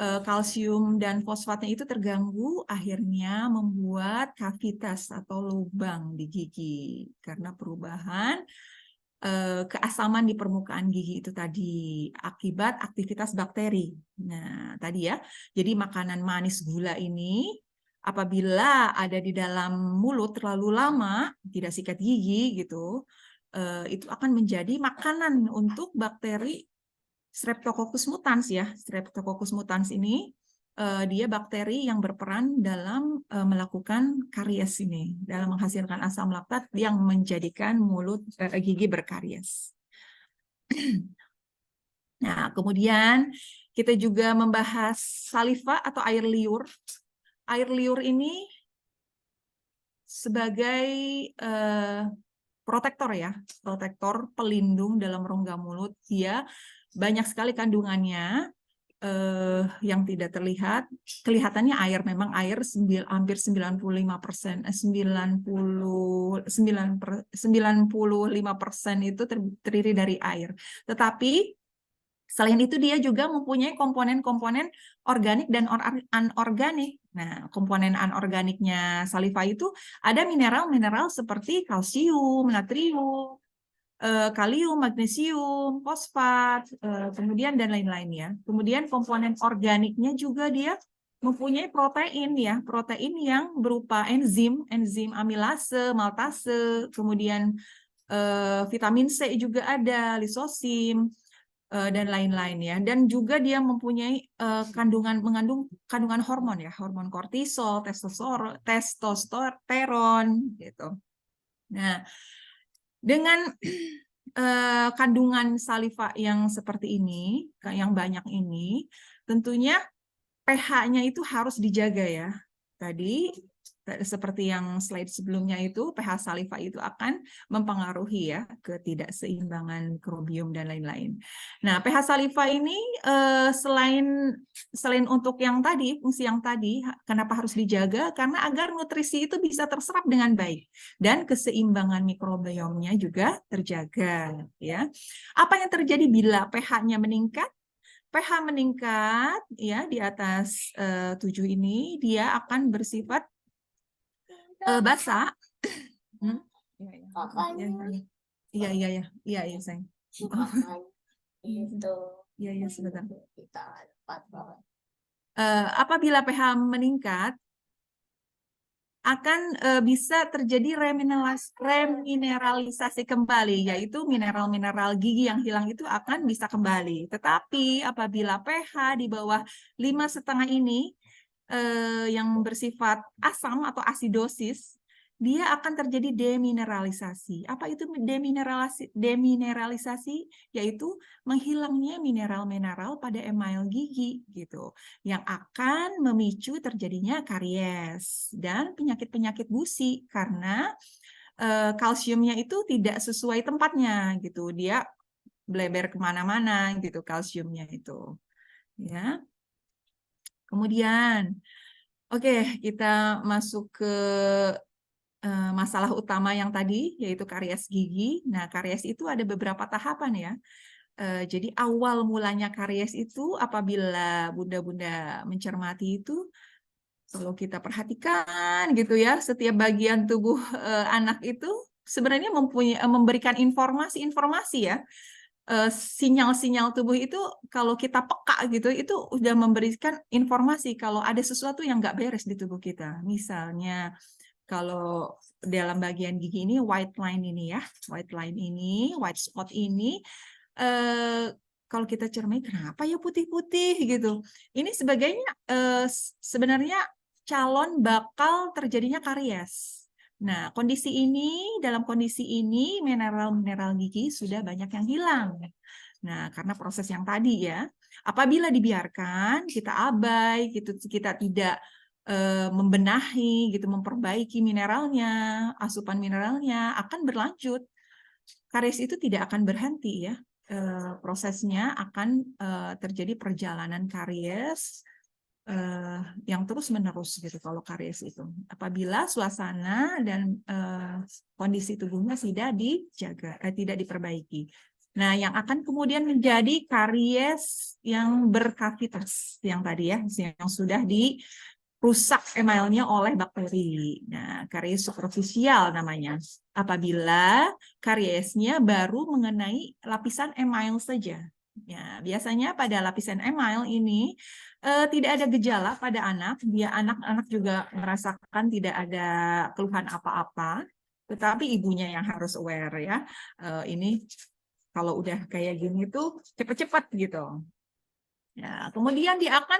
kalsium dan fosfatnya itu terganggu, akhirnya membuat kavitas atau lubang di gigi karena perubahan keasaman di permukaan gigi itu tadi akibat aktivitas bakteri. Nah, tadi ya, jadi makanan manis gula ini apabila ada di dalam mulut terlalu lama, tidak sikat gigi gitu, itu akan menjadi makanan untuk bakteri Streptococcus mutans ya. Streptococcus mutans ini dia bakteri yang berperan dalam melakukan karies ini, dalam menghasilkan asam laktat yang menjadikan mulut gigi berkaries. Nah, kemudian kita juga membahas saliva atau air liur. Air liur ini sebagai protektor ya, protektor pelindung dalam rongga mulut. Dia banyak sekali kandungannya yang tidak terlihat. Kelihatannya air, memang air hampir 95%, 95% itu terdiri dari air. Tetapi selain itu dia juga mempunyai komponen-komponen organik dan anorganik. Nah, komponen anorganiknya saliva itu ada mineral-mineral seperti kalsium, natrium, kalium, magnesium, fosfat, kemudian dan lain-lain ya. Kemudian komponen organiknya juga dia mempunyai protein ya, protein yang berupa enzim amilase, maltase, kemudian vitamin C juga ada, lisosim, dan lain-lain ya. Dan juga dia mempunyai mengandung kandungan hormon ya, hormon kortisol, testosteron gitu. Nah, dengan kandungan saliva yang seperti ini, yang banyak ini, tentunya pH-nya itu harus dijaga ya. Tadi seperti yang slide sebelumnya itu, pH saliva itu akan mempengaruhi ya ketidakseimbangan mikrobiom dan lain-lain. Nah, pH saliva ini selain untuk yang tadi, fungsi yang tadi, kenapa harus dijaga? Karena agar nutrisi itu bisa terserap dengan baik dan keseimbangan mikrobiomnya juga terjaga ya. Apa yang terjadi bila pH-nya meningkat? pH meningkat ya di atas 7 ini, dia akan bersifat basah. Iya sayang. Iya sebentar. Apabila pH meningkat akan bisa terjadi remineralisasi kembali, yaitu mineral-mineral gigi yang hilang itu akan bisa kembali. Tetapi apabila pH di bawah 5,5 ini yang bersifat asam atau asidosis, dia akan terjadi demineralisasi. Apa itu demineralisasi? Yaitu menghilangnya mineral-mineral pada email gigi gitu, yang akan memicu terjadinya karies dan penyakit-penyakit gusi karena kalsiumnya itu tidak sesuai tempatnya gitu. Dia bleber kemana-mana gitu kalsiumnya itu. Ya. Kemudian, oke, kita masuk ke masalah utama yang tadi, yaitu karies gigi. Nah, karies itu ada beberapa tahapan ya. Jadi awal mulanya karies itu apabila bunda-bunda mencermati itu, kalau kita perhatikan gitu ya, setiap bagian tubuh anak itu sebenarnya memberikan informasi-informasi ya. Sinyal-sinyal tubuh itu kalau kita peka gitu, itu udah memberikan informasi kalau ada sesuatu yang nggak beres di tubuh kita. Misalnya, kalau dalam bagian gigi ini, white line ini ya, white spot ini, kalau kita cermati, kenapa ya putih-putih gitu? Ini sebenarnya calon bakal terjadinya karies. Nah, dalam kondisi ini mineral-mineral gigi sudah banyak yang hilang. Nah, karena proses yang tadi ya, apabila dibiarkan, kita abai, kita tidak membenahi, gitu, memperbaiki mineralnya, asupan mineralnya akan berlanjut. Karies itu tidak akan berhenti ya. Prosesnya akan terjadi perjalanan karies yang terus-menerus gitu kalau karies itu. Apabila suasana dan kondisi tubuhnya tidak dijaga, tidak diperbaiki. Nah, yang akan kemudian menjadi karies yang berkavitas yang tadi ya, yang sudah dirusak emailnya oleh bakteri. Nah, karies superficial namanya. Apabila kariesnya baru mengenai lapisan email saja. Ya, biasanya pada lapisan email ini tidak ada gejala pada anak. Anak-anak juga merasakan tidak ada keluhan apa-apa. Tetapi ibunya yang harus aware ya. Ini kalau udah kayak gini tuh cepat-cepat gitu. Ya, kemudian dia akan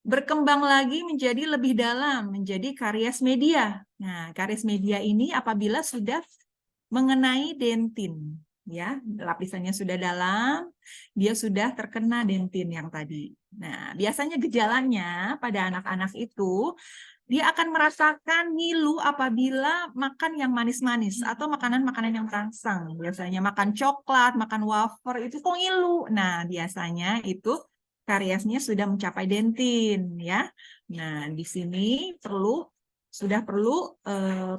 berkembang lagi menjadi lebih dalam, menjadi karies media. Nah, karies media ini apabila sudah mengenai dentin, ya, lapisannya sudah dalam, dia sudah terkena dentin yang tadi. Nah, biasanya gejalanya pada anak-anak itu dia akan merasakan ngilu apabila makan yang manis-manis atau makanan-makanan yang terangsang. Biasanya makan coklat, makan wafer itu kok ngilu. Nah, biasanya itu kariesnya sudah mencapai dentin ya. Nah, di sini sudah perlu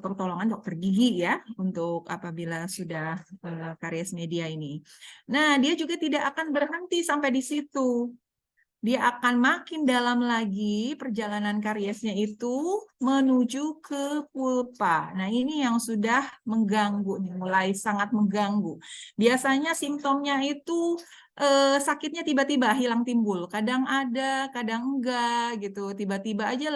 pertolongan dokter gigi ya untuk apabila sudah karies media ini. Nah, dia juga tidak akan berhenti sampai di situ. Dia akan makin dalam lagi perjalanan kariesnya itu menuju ke pulpa. Nah, ini yang sudah mengganggu, mulai sangat mengganggu. Biasanya simptomnya itu sakitnya tiba-tiba hilang timbul. Kadang ada, kadang enggak gitu. Tiba-tiba aja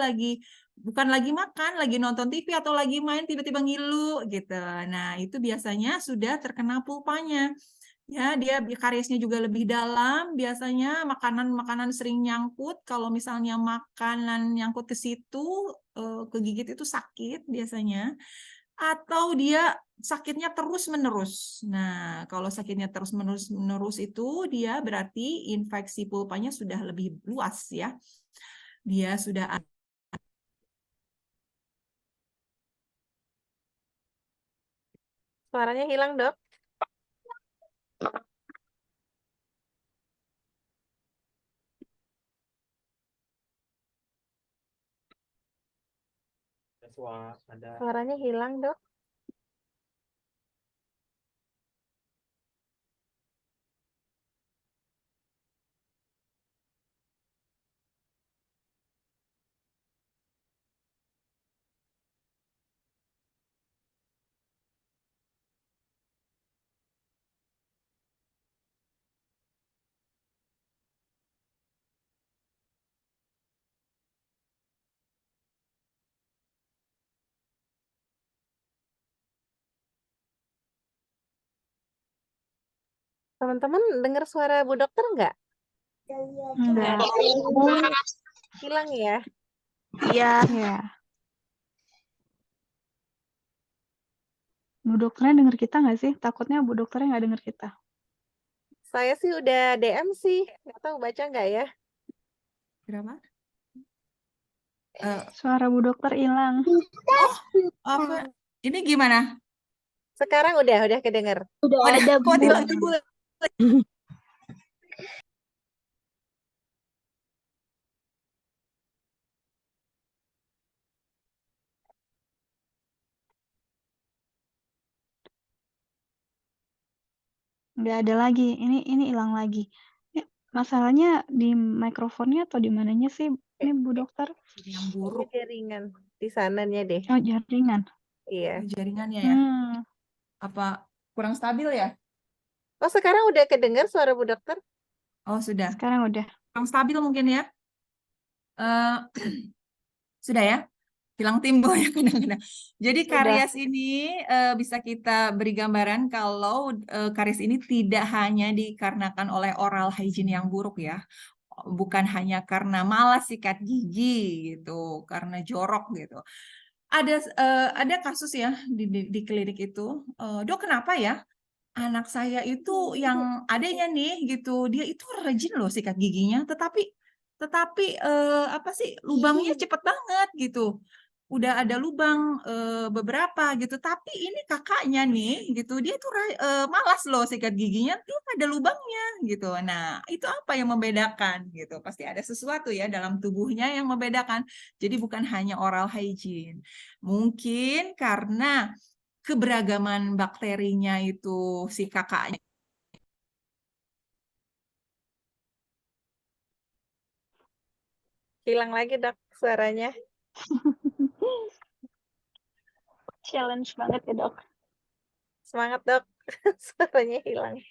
bukan lagi makan, lagi nonton TV atau lagi main tiba-tiba ngilu gitu. Nah, itu biasanya sudah terkena pulpanya. Ya, dia kariesnya juga lebih dalam. Biasanya makanan-makanan sering nyangkut. Kalau misalnya makanan nyangkut ke situ, kegigit itu sakit biasanya. Atau dia sakitnya terus-menerus. Nah, kalau sakitnya terus-menerus itu dia berarti infeksi pulpanya sudah lebih luas ya. Dia sudah Suaranya hilang, Dok. Suaranya hilang, Dok. Teman-teman dengar suara Bu Dokter nggak? Enggak. Hilang ya? Iya. Iya. Bu dokternya denger kita nggak sih? Takutnya Bu dokternya nggak denger kita. Saya sih udah DM sih. Nggak tahu baca nggak ya? berapa? Suara Bu dokter hilang. Apa? Ini gimana? Sekarang udah kedenger. Udah ada Kok Bu. tiba-tiba Nggak ada lagi. Ini hilang lagi. Masalahnya di mikrofonnya atau di mananya sih? Ini Bu dokter. yang Ini buruk jaringan di sananya deh. Oh, jaringan. Iya. jaringannya ya? Apa kurang stabil ya? Oh, sekarang udah kedengar suara Bu Dokter? Oh, sudah. Sekarang udah. Kurang stabil mungkin ya? Sudah ya? Hilang timbul ya kadang-kadang. Jadi Sudah. karies ini bisa kita beri gambaran kalau karies ini tidak hanya dikarenakan oleh oral hygiene yang buruk ya. Bukan hanya karena malas sikat gigi gitu, karena jorok gitu. Ada kasus ya di klinik itu, Dok kenapa ya? anak saya itu yang adanya nih gitu, dia itu rajin loh sikat giginya, tetapi apa sih, lubangnya cepet banget gitu. Udah ada lubang beberapa gitu, tapi ini kakaknya nih gitu, dia tuh malas loh sikat giginya, dia ada lubangnya gitu. Nah, itu apa yang membedakan gitu? Pasti ada sesuatu ya dalam tubuhnya yang membedakan. Jadi bukan hanya oral hygiene. Mungkin karena keberagaman bakterinya itu si kakaknya. Hilang lagi dok suaranya. Challenge banget ya dok. Semangat dok. Suaranya hilang.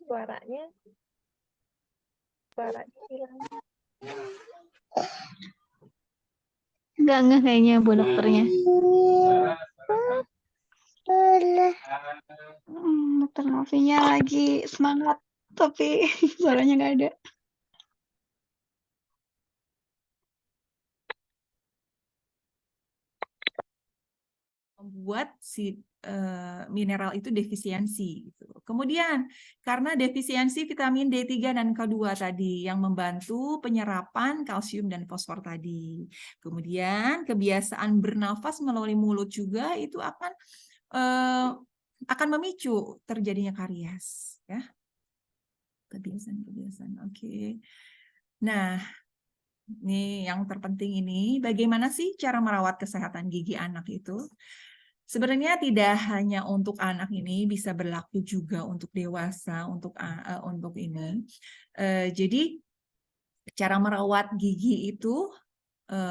Suaranya hilang. Enggak kayaknya Bu dokternya. Dokter Novinya lagi semangat, tapi suaranya nggak ada. Membuat si mineral itu defisiensi. Gitu. Kemudian, karena defisiensi vitamin D3 dan K2 tadi yang membantu penyerapan kalsium dan fosfor tadi. Kemudian, kebiasaan bernafas melalui mulut juga itu akan memicu terjadinya karies. Ya. Kebiasaan, oke. Nah, ini yang terpenting ini, bagaimana sih cara merawat kesehatan gigi anak itu? Sebenarnya tidak hanya untuk anak ini, bisa berlaku juga untuk dewasa, untuk ini. Jadi cara merawat gigi itu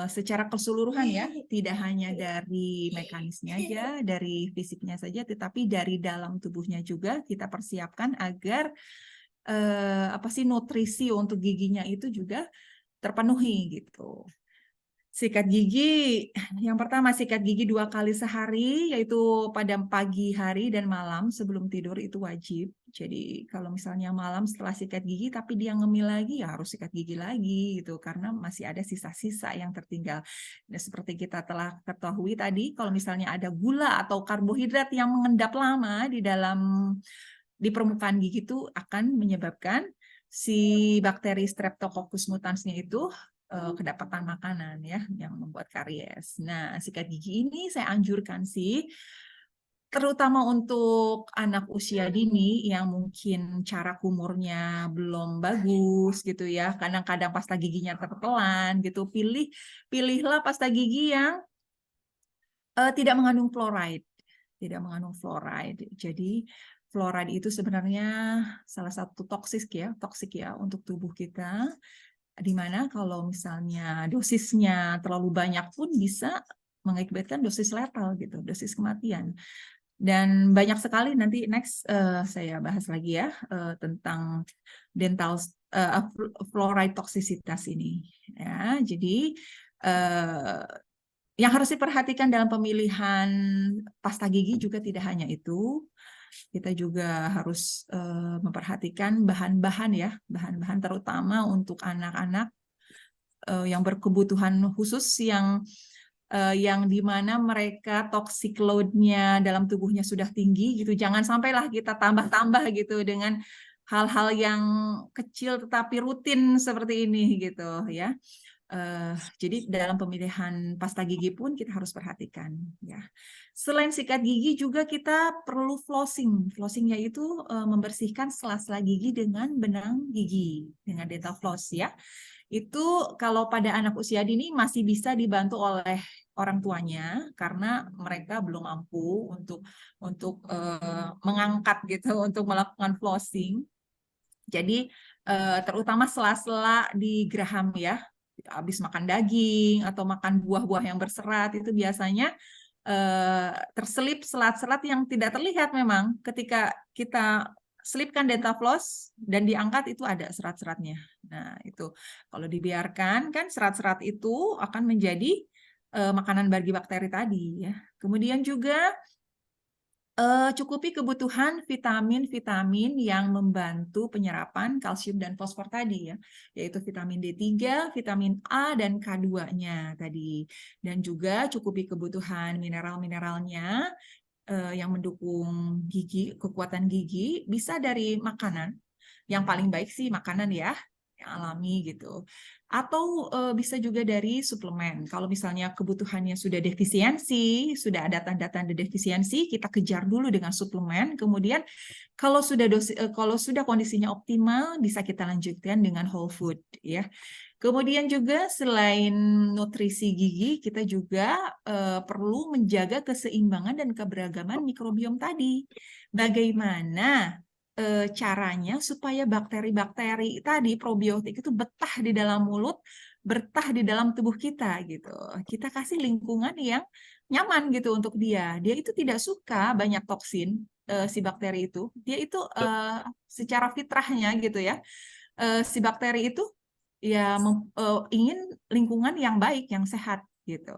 secara keseluruhan ya, tidak hanya dari mekanisnya aja, dari fisiknya saja, tetapi dari dalam tubuhnya juga kita persiapkan agar nutrisi untuk giginya itu juga terpenuhi gitu. Sikat gigi, yang pertama sikat gigi 2 kali sehari, yaitu pada pagi hari dan malam sebelum tidur itu wajib. Jadi kalau misalnya malam setelah sikat gigi tapi dia ngemil lagi, ya harus sikat gigi lagi gitu, karena masih ada sisa-sisa yang tertinggal. Dan seperti kita telah ketahui tadi, kalau misalnya ada gula atau karbohidrat yang mengendap lama di permukaan gigi itu akan menyebabkan si bakteri Streptococcus mutansnya itu kedapatan makanan ya yang membuat karies. Nah, sikat gigi ini saya anjurkan sih terutama untuk anak usia dini yang mungkin cara kumurnya belum bagus gitu ya. Kadang-kadang pasta giginya tertelan gitu. Pilihlah pasta gigi yang tidak mengandung fluoride. Tidak mengandung fluoride. Jadi fluoride itu sebenarnya salah satu toksik ya untuk tubuh kita. Di mana kalau misalnya dosisnya terlalu banyak pun bisa mengakibatkan dosis letal gitu, dosis kematian. Dan banyak sekali nanti next saya bahas lagi ya tentang dental fluoride toksisitas ini. Ya, jadi yang harus diperhatikan dalam pemilihan pasta gigi juga tidak hanya itu. Kita juga harus memperhatikan bahan-bahan ya, bahan-bahan terutama untuk anak-anak yang berkebutuhan khusus yang dimana mereka toxic load-nya dalam tubuhnya sudah tinggi gitu. Jangan sampailah kita tambah-tambah gitu dengan hal-hal yang kecil tetapi rutin seperti ini gitu ya. Jadi dalam pemilihan pasta gigi pun kita harus perhatikan ya. Selain sikat gigi juga kita perlu flossing. Flossing yaitu membersihkan sela-sela gigi dengan benang gigi dengan dental floss ya. Itu kalau pada anak usia dini masih bisa dibantu oleh orang tuanya karena mereka belum mampu untuk mengangkat gitu untuk melakukan flossing. Jadi terutama sela-sela di geraham ya, habis makan daging atau makan buah-buah yang berserat itu biasanya terselip selat-selat yang tidak terlihat memang ketika kita selipkan dental floss dan diangkat itu ada serat-seratnya. Nah, itu kalau dibiarkan kan serat-serat itu akan menjadi makanan bagi bakteri tadi ya. Kemudian juga Cukupi kebutuhan vitamin-vitamin yang membantu penyerapan kalsium dan fosfor tadi ya, yaitu vitamin D3, vitamin A dan K2-nya tadi. Dan juga cukupi kebutuhan mineral-mineralnya yang mendukung gigi, kekuatan gigi, bisa dari makanan. Yang paling baik sih makanan ya, yang alami gitu. Atau bisa juga dari suplemen. Kalau misalnya kebutuhannya sudah defisiensi, sudah ada tanda-tanda defisiensi, kita kejar dulu dengan suplemen. Kemudian kalau sudah kondisinya optimal, bisa kita lanjutkan dengan whole food ya. Kemudian juga selain nutrisi gigi, kita juga perlu menjaga keseimbangan dan keberagaman mikrobiom tadi. Bagaimana caranya supaya bakteri-bakteri tadi, probiotik itu betah di dalam mulut, betah di dalam tubuh kita gitu. Kita kasih lingkungan yang nyaman gitu untuk dia. Dia itu tidak suka banyak toksin, si bakteri itu. Dia itu secara fitrahnya gitu ya, si bakteri itu ya ingin lingkungan yang baik, yang sehat gitu.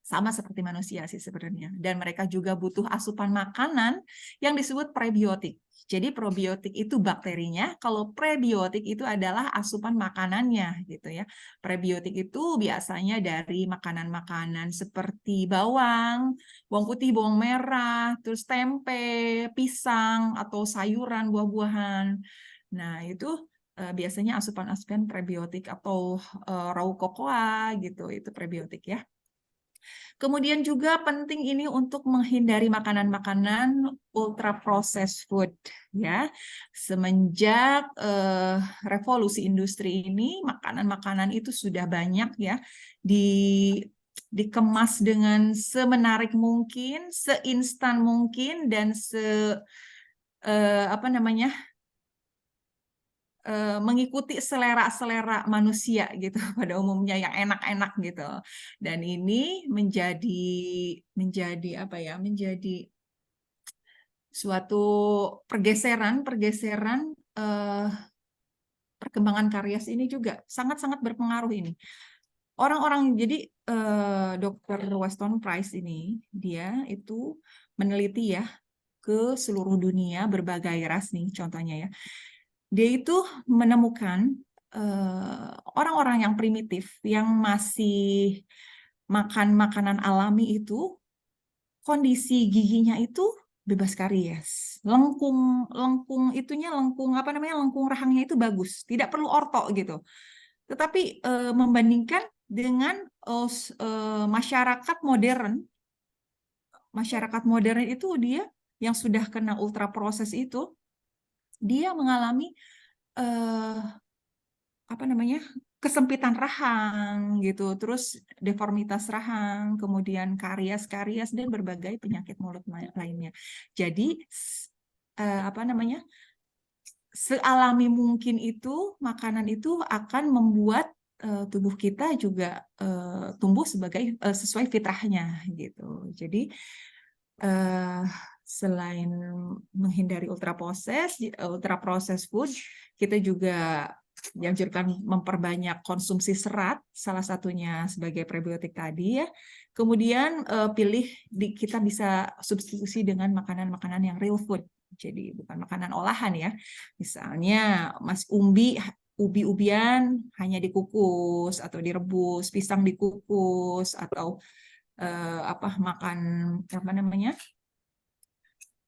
Sama seperti manusia sih sebenarnya. Dan mereka juga butuh asupan makanan yang disebut prebiotik. Jadi probiotik itu bakterinya, kalau prebiotik itu adalah asupan makanannya gitu ya. Prebiotik itu biasanya dari makanan-makanan seperti bawang putih, bawang merah, terus tempe, pisang atau sayuran, buah-buahan. Nah, itu biasanya asupan-asupan prebiotik atau raw cocoa gitu, itu prebiotik ya. Kemudian juga penting ini untuk menghindari makanan-makanan ultra processed food ya. Semenjak revolusi industri ini, makanan-makanan itu sudah banyak ya dikemas dengan semenarik mungkin, seinstan mungkin dan apa namanya? Mengikuti selera-selera manusia gitu pada umumnya yang enak-enak gitu. Dan ini menjadi apa ya? Menjadi suatu pergeseran perkembangan karya ini juga sangat-sangat berpengaruh ini. Orang-orang jadi Dr. Weston Price ini dia itu meneliti ya ke seluruh dunia berbagai ras nih contohnya ya. Dia itu menemukan orang-orang yang primitif yang masih makan makanan alami itu kondisi giginya itu bebas karies, lengkung rahangnya itu bagus, tidak perlu orto gitu. Tetapi membandingkan dengan masyarakat modern itu dia yang sudah kena ultra proses itu dia mengalami kesempitan rahang gitu, terus deformitas rahang, kemudian karies dan berbagai penyakit mulut lainnya. Jadi sealami mungkin itu makanan itu akan membuat tubuh kita juga tumbuh sesuai fitrahnya gitu. Jadi selain menghindari ultra processed food, kita juga dianjurkan memperbanyak konsumsi serat, salah satunya sebagai prebiotik tadi ya. Kemudian kita bisa substitusi dengan makanan-makanan yang real food, jadi bukan makanan olahan ya. Misalnya ubi-ubian hanya dikukus atau direbus, pisang dikukus atau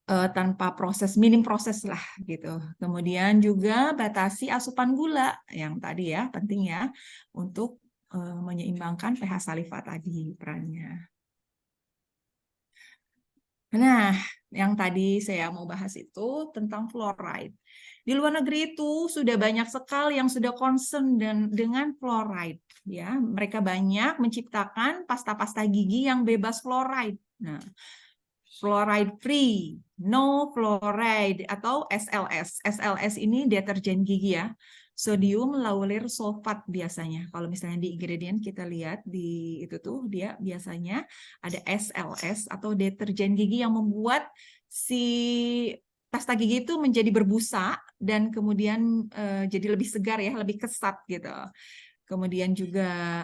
tanpa minim proses lah gitu. Kemudian juga batasi asupan gula yang tadi ya penting ya untuk menyeimbangkan pH saliva tadi perannya. Nah, yang tadi saya mau bahas itu tentang fluoride. Di luar negeri itu sudah banyak sekali yang sudah concern dengan fluoride ya. Mereka banyak menciptakan pasta-pasta gigi yang bebas fluoride. Nah, fluoride free, no fluoride atau SLS. SLS ini deterjen gigi ya. Sodium lauryl sulfat biasanya. Kalau misalnya di ingredient kita lihat di itu tuh dia biasanya ada SLS atau deterjen gigi yang membuat si pasta gigi itu menjadi berbusa dan kemudian jadi lebih segar ya, lebih kesat gitu. Kemudian juga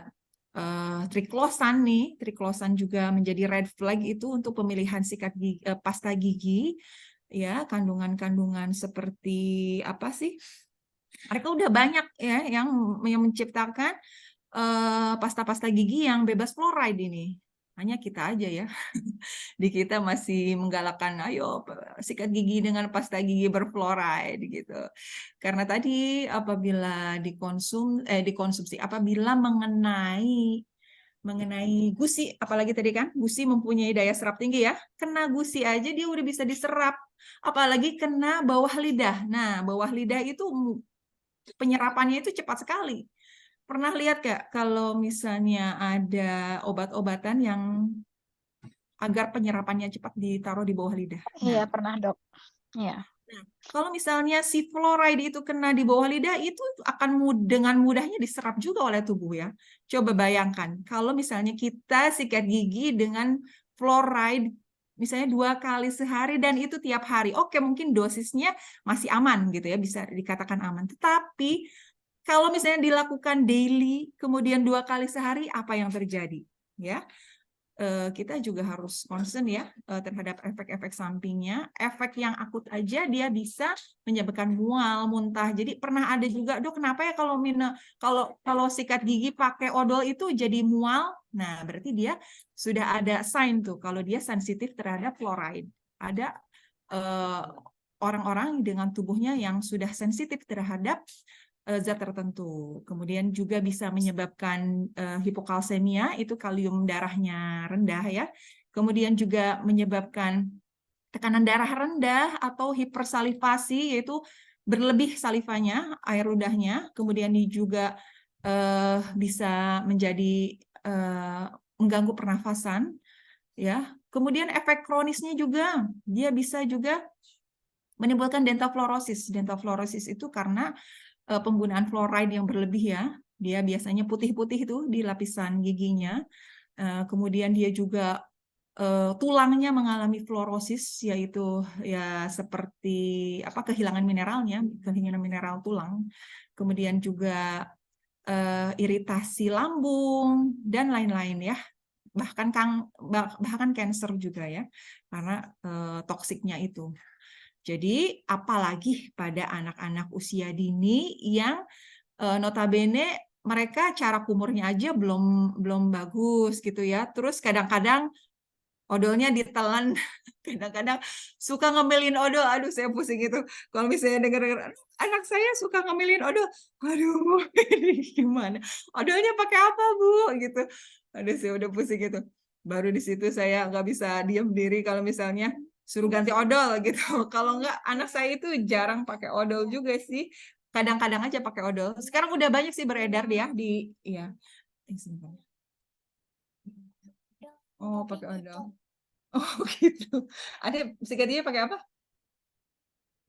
triklosan nih, triklosan juga menjadi red flag itu untuk pemilihan sikat gigi, pasta gigi, ya, kandungan-kandungan seperti apa sih? Mereka udah banyak ya yang menciptakan pasta-pasta gigi yang bebas fluoride ini. Hanya kita aja ya, di kita masih menggalakkan, ayo sikat gigi dengan pasta gigi berfluoride gitu. Karena tadi apabila dikonsumsi, apabila mengenai gusi, apalagi tadi kan gusi mempunyai daya serap tinggi ya, kena gusi aja dia udah bisa diserap, apalagi kena bawah lidah. Nah, bawah lidah itu penyerapannya itu cepat sekali. Pernah lihat gak kalau misalnya ada obat-obatan yang agar penyerapannya cepat ditaruh di bawah lidah? Iya, Nah, pernah, Dok. Iya. kalau misalnya si fluoride itu kena di bawah lidah, itu akan dengan mudahnya diserap juga oleh tubuh ya. Coba bayangkan, kalau misalnya kita sikat gigi dengan fluoride, misalnya 2 kali sehari dan itu tiap hari. Oke, mungkin dosisnya masih aman gitu ya, bisa dikatakan aman. Tetapi kalau misalnya dilakukan daily, kemudian 2 kali sehari, apa yang terjadi? Ya, kita juga harus concern ya terhadap efek-efek sampingnya. Efek yang akut aja dia bisa menyebabkan mual, muntah. Jadi pernah ada juga, Dok, kenapa ya kalau sikat gigi pakai odol itu jadi mual? Nah, berarti dia sudah ada sign tuh kalau dia sensitif terhadap fluoride. Ada orang-orang dengan tubuhnya yang sudah sensitif terhadap zat tertentu. Kemudian juga bisa menyebabkan hipokalsemia, itu kalium darahnya rendah ya. Kemudian juga menyebabkan tekanan darah rendah atau hipersalivasi, yaitu berlebih salivanya, air ludahnya. Kemudian juga bisa menjadi mengganggu pernafasan ya. Kemudian efek kronisnya juga dia bisa juga menimbulkan dental fluorosis. Dental fluorosis itu karena penggunaan fluoride yang berlebih ya. Dia biasanya putih-putih itu di lapisan giginya. Kemudian dia juga tulangnya mengalami fluorosis, yaitu ya seperti apa kehilangan mineralnya, kehilangan mineral tulang. Kemudian juga iritasi lambung dan lain-lain ya. Bahkan kanker juga ya, karena toksiknya itu. Jadi apalagi pada anak-anak usia dini yang notabene mereka cara kumurnya aja belum bagus gitu ya. Terus kadang-kadang odolnya ditelan, kadang-kadang suka ngemilin odol. Aduh, saya pusing itu. Kalau misalnya dengar anak saya suka ngemilin odol, aduh, ini gimana? Odolnya pakai apa, Bu? Gitu. Aduh, saya udah pusing gitu. Baru di situ saya nggak bisa diam diri kalau misalnya suruh ganti odol gitu. Kalau nggak, anak saya itu jarang pakai odol juga sih. Kadang-kadang aja pakai odol. Sekarang udah banyak sih beredar dia di, ya. Oh, pakai odol. Oh, gitu. Ada sikat giginya pakai apa?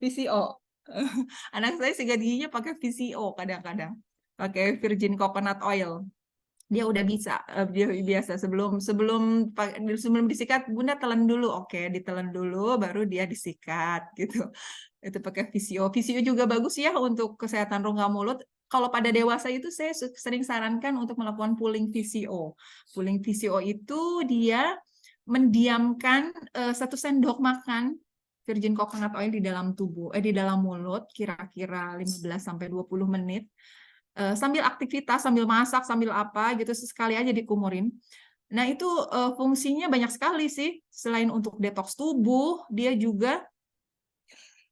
VCO. Anak saya sikat giginya pakai VCO kadang-kadang. Pakai virgin coconut oil. Dia udah bisa, dia biasa sebelum disikat, Bunda telan dulu. Oke, ditelan dulu baru dia disikat gitu. Itu pakai VCO. VCO juga bagus ya untuk kesehatan rongga mulut. Kalau pada dewasa itu saya sering sarankan untuk melakukan pulling VCO. Pulling VCO itu dia mendiamkan 1 sendok makan virgin coconut oil di dalam di dalam mulut kira-kira 15-20 menit. Sambil aktivitas, sambil masak, sambil apa gitu, sesekali aja dikumurin. Nah, itu fungsinya banyak sekali sih. Selain untuk detoks tubuh, dia juga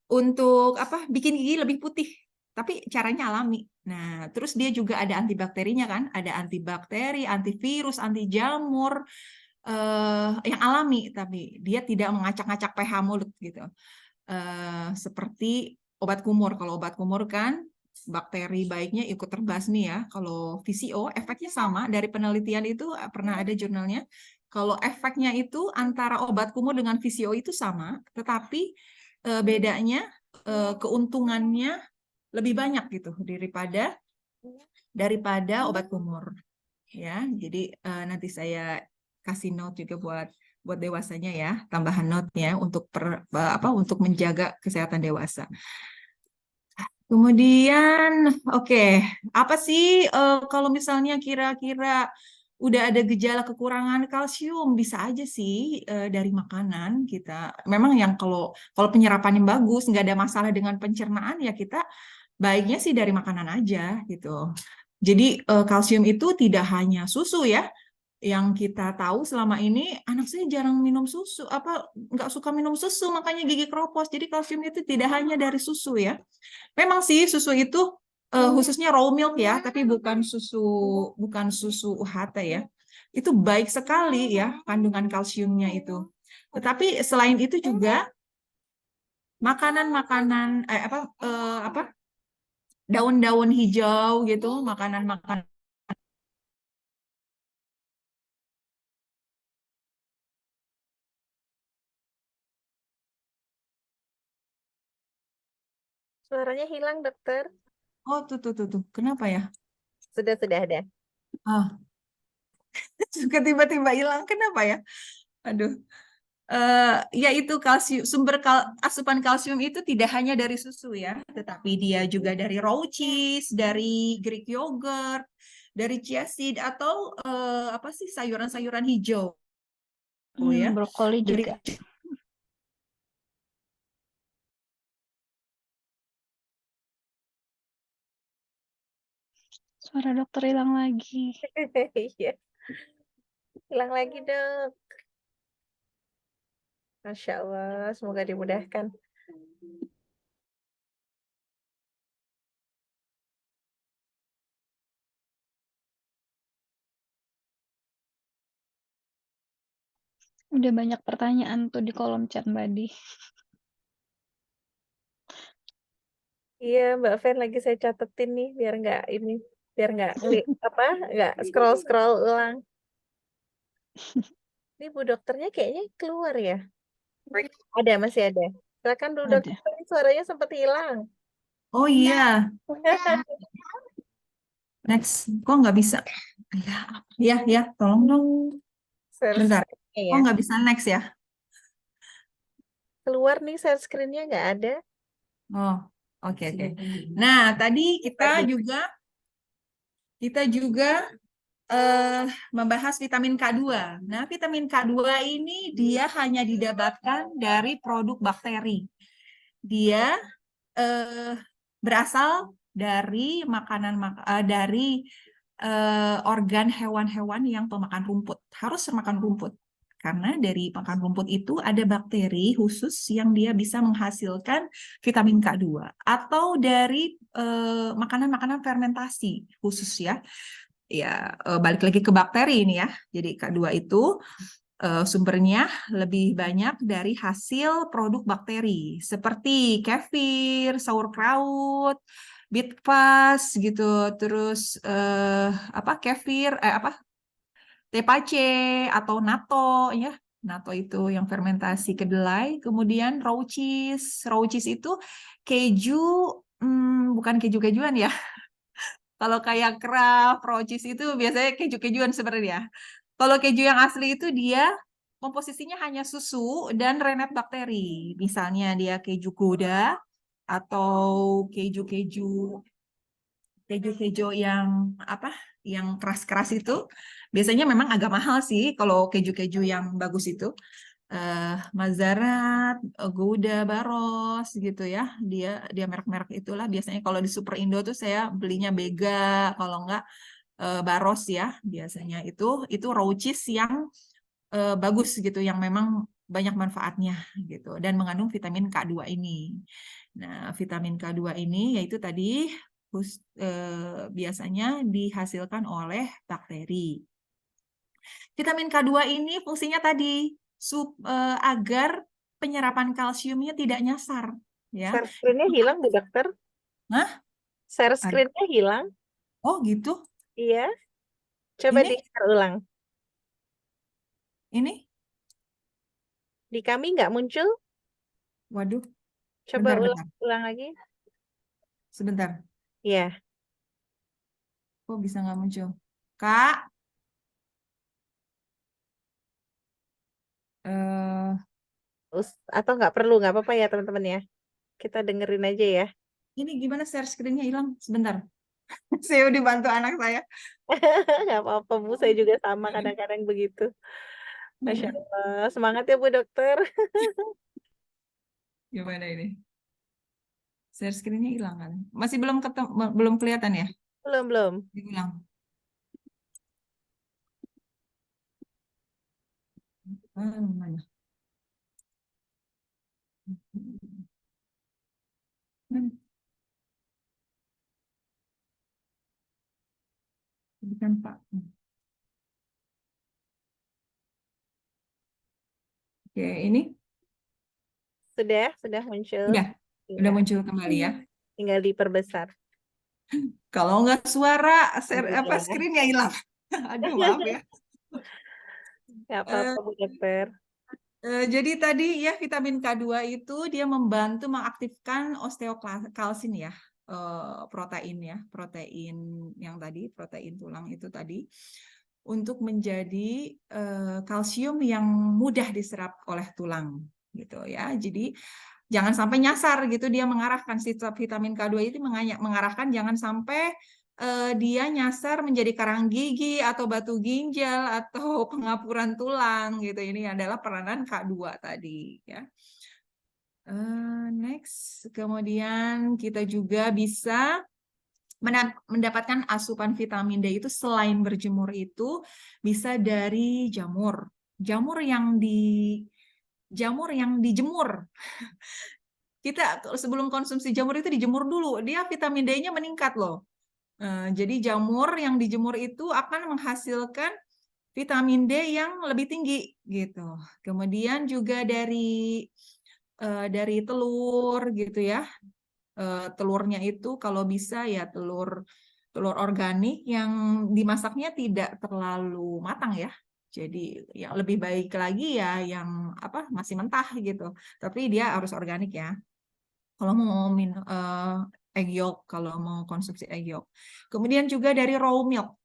untuk apa? Bikin gigi lebih putih. Tapi caranya alami. Nah, terus dia juga ada antibakterinya kan? Ada antibakteri, antivirus, anti jamur yang alami, tapi dia tidak mengacak-ngacak pH mulut gitu. Seperti obat kumur. Kalau obat kumur kan bakteri baiknya ikut terbasmi ya. Kalau VCO efeknya sama, dari penelitian itu pernah ada jurnalnya. Kalau efeknya itu antara obat kumur dengan VCO itu sama, tetapi bedanya keuntungannya lebih banyak gitu daripada obat kumur. Ya, jadi nanti saya kasih note juga buat dewasanya ya, tambahan note-nya untuk untuk menjaga kesehatan dewasa. Kemudian, oke, apa sih kalau misalnya kira-kira udah ada gejala kekurangan kalsium, bisa aja sih dari makanan kita. Memang yang kalau penyerapannya bagus, nggak ada masalah dengan pencernaan ya kita baiknya sih dari makanan aja gitu. Jadi kalsium itu tidak hanya susu ya. Yang kita tahu selama ini anak saya jarang minum susu, nggak suka minum susu, makanya gigi keropos. Jadi kalsium itu tidak hanya dari susu ya. Memang sih susu itu khususnya raw milk ya, tapi bukan susu UHT ya. Itu baik sekali ya kandungan kalsiumnya itu. Tetapi selain itu juga makanan-makanan daun-daun hijau gitu, makanan-makanan. Suaranya hilang, dokter. Oh, tuh. Kenapa ya? Sudah ada. Ah, suka tiba-tiba hilang. Kenapa ya? Aduh. Yaitu asupan kalsium itu tidak hanya dari susu ya, tetapi dia juga dari raw cheese, dari Greek yogurt, dari chia seed atau apa sih sayuran-sayuran hijau ya. Brokoli Dari juga. Suara dokter hilang lagi. Iya. Hilang lagi, Dok. Masya Allah, semoga dimudahkan. Udah banyak pertanyaan tuh di kolom chat Mbak Di. Iya, Mbak Fen lagi saya catetin nih biar nggak scroll ulang. Ini Bu dokternya kayaknya keluar ya. Masih ada. Silakan Bu Ada. dokter, suaranya sempat hilang. Oh iya, next. Kok nggak bisa? Ya, tolong dong. Share Bentar. screen-nya Kok ya. nggak bisa next ya? Keluar nih share screen-nya nggak ada. Oh, oke. Nah, tadi kita juga membahas vitamin K2. Nah, vitamin K2 ini dia hanya didapatkan dari produk bakteri. Dia berasal dari organ hewan-hewan yang pemakan rumput. Harus makan rumput. Karena dari makan rumput itu ada bakteri khusus yang dia bisa menghasilkan vitamin K2. Atau dari makanan-makanan fermentasi khusus ya. Ya, balik lagi ke bakteri ini ya. Jadi K2 itu sumbernya lebih banyak dari hasil produk bakteri seperti kefir, sauerkraut, bitfas gitu, terus kefir, tepache atau natto ya. Natto itu yang fermentasi kedelai, kemudian raw cheese itu keju, bukan keju-kejuan ya. Kalau kayak Kraft, raw cheese itu biasanya keju-kejuan sebenarnya. Kalau keju yang asli itu dia komposisinya hanya susu dan rennet bakteri. Misalnya dia keju Gouda atau keju yang keras-keras itu biasanya memang agak mahal sih kalau keju-keju yang bagus itu. Mazarat, Gouda, Baros gitu ya. Dia merek-merek itulah biasanya kalau di Super Indo tuh saya belinya Bega, kalau enggak Baros ya. Biasanya itu raw cheese yang bagus gitu, yang memang banyak manfaatnya gitu dan mengandung vitamin K2 ini. Nah, vitamin K2 ini yaitu tadi biasanya dihasilkan oleh bakteri. Vitamin K2 ini fungsinya tadi agar penyerapan kalsiumnya tidak nyasar ya. Share screen-nya hilang Bu dokter. Hah? Share screen-nya hilang. Oh gitu. Iya. Coba Ini? di-share ulang. Ini? Di kami nggak muncul. Waduh. Coba Bentar. ulang lagi. Sebentar. Iya. Kok bisa nggak muncul? Kak? Atau nggak perlu, nggak apa-apa ya teman-teman ya. Kita dengerin aja ya. Ini gimana share screen-nya hilang? Sebentar. Saya dibantu anak saya. Nggak apa-apa Bu, saya juga sama kadang-kadang begitu. Masya Allah, semangat ya Bu Dokter. Gimana ini? Share screen-nya hilang kan? Masih belum kelihatan ya? Belum, belum. Diulang. Mana? Mana? Bukan Pak. Oke, ini Sudah muncul. udah Iya, muncul kembali ya. tinggal diperbesar. Kalau nggak suara, Iya. screen-nya hilang. Aduh, maaf ya. Nggak apa-apa Bu Dokter. Jadi tadi ya vitamin K2 itu dia membantu mengaktifkan osteokalsin ya, protein ya, protein yang tadi, protein tulang itu tadi, untuk menjadi kalsium yang mudah diserap oleh tulang gitu ya. Jadi jangan sampai nyasar gitu, dia mengarahkan si vitamin K2 itu mengarahkan jangan sampai dia nyasar menjadi karang gigi atau batu ginjal atau pengapuran tulang gitu. Ini adalah peranan K2 tadi ya. Next, kemudian kita juga bisa mendapatkan asupan vitamin D itu selain berjemur itu bisa dari jamur. Jamur yang dijemur. Kita sebelum konsumsi jamur itu dijemur dulu, dia vitamin D-nya meningkat loh. Jadi jamur yang dijemur itu akan menghasilkan vitamin D yang lebih tinggi gitu. Kemudian juga dari telur gitu ya. Telurnya itu kalau bisa ya telur organik yang dimasaknya tidak terlalu matang ya. Jadi yang lebih baik lagi ya yang masih mentah gitu. Tapi dia harus organik ya. Kalau mau minum egg yolk, kalau mau konsumsi egg yolk. Kemudian juga dari raw milk.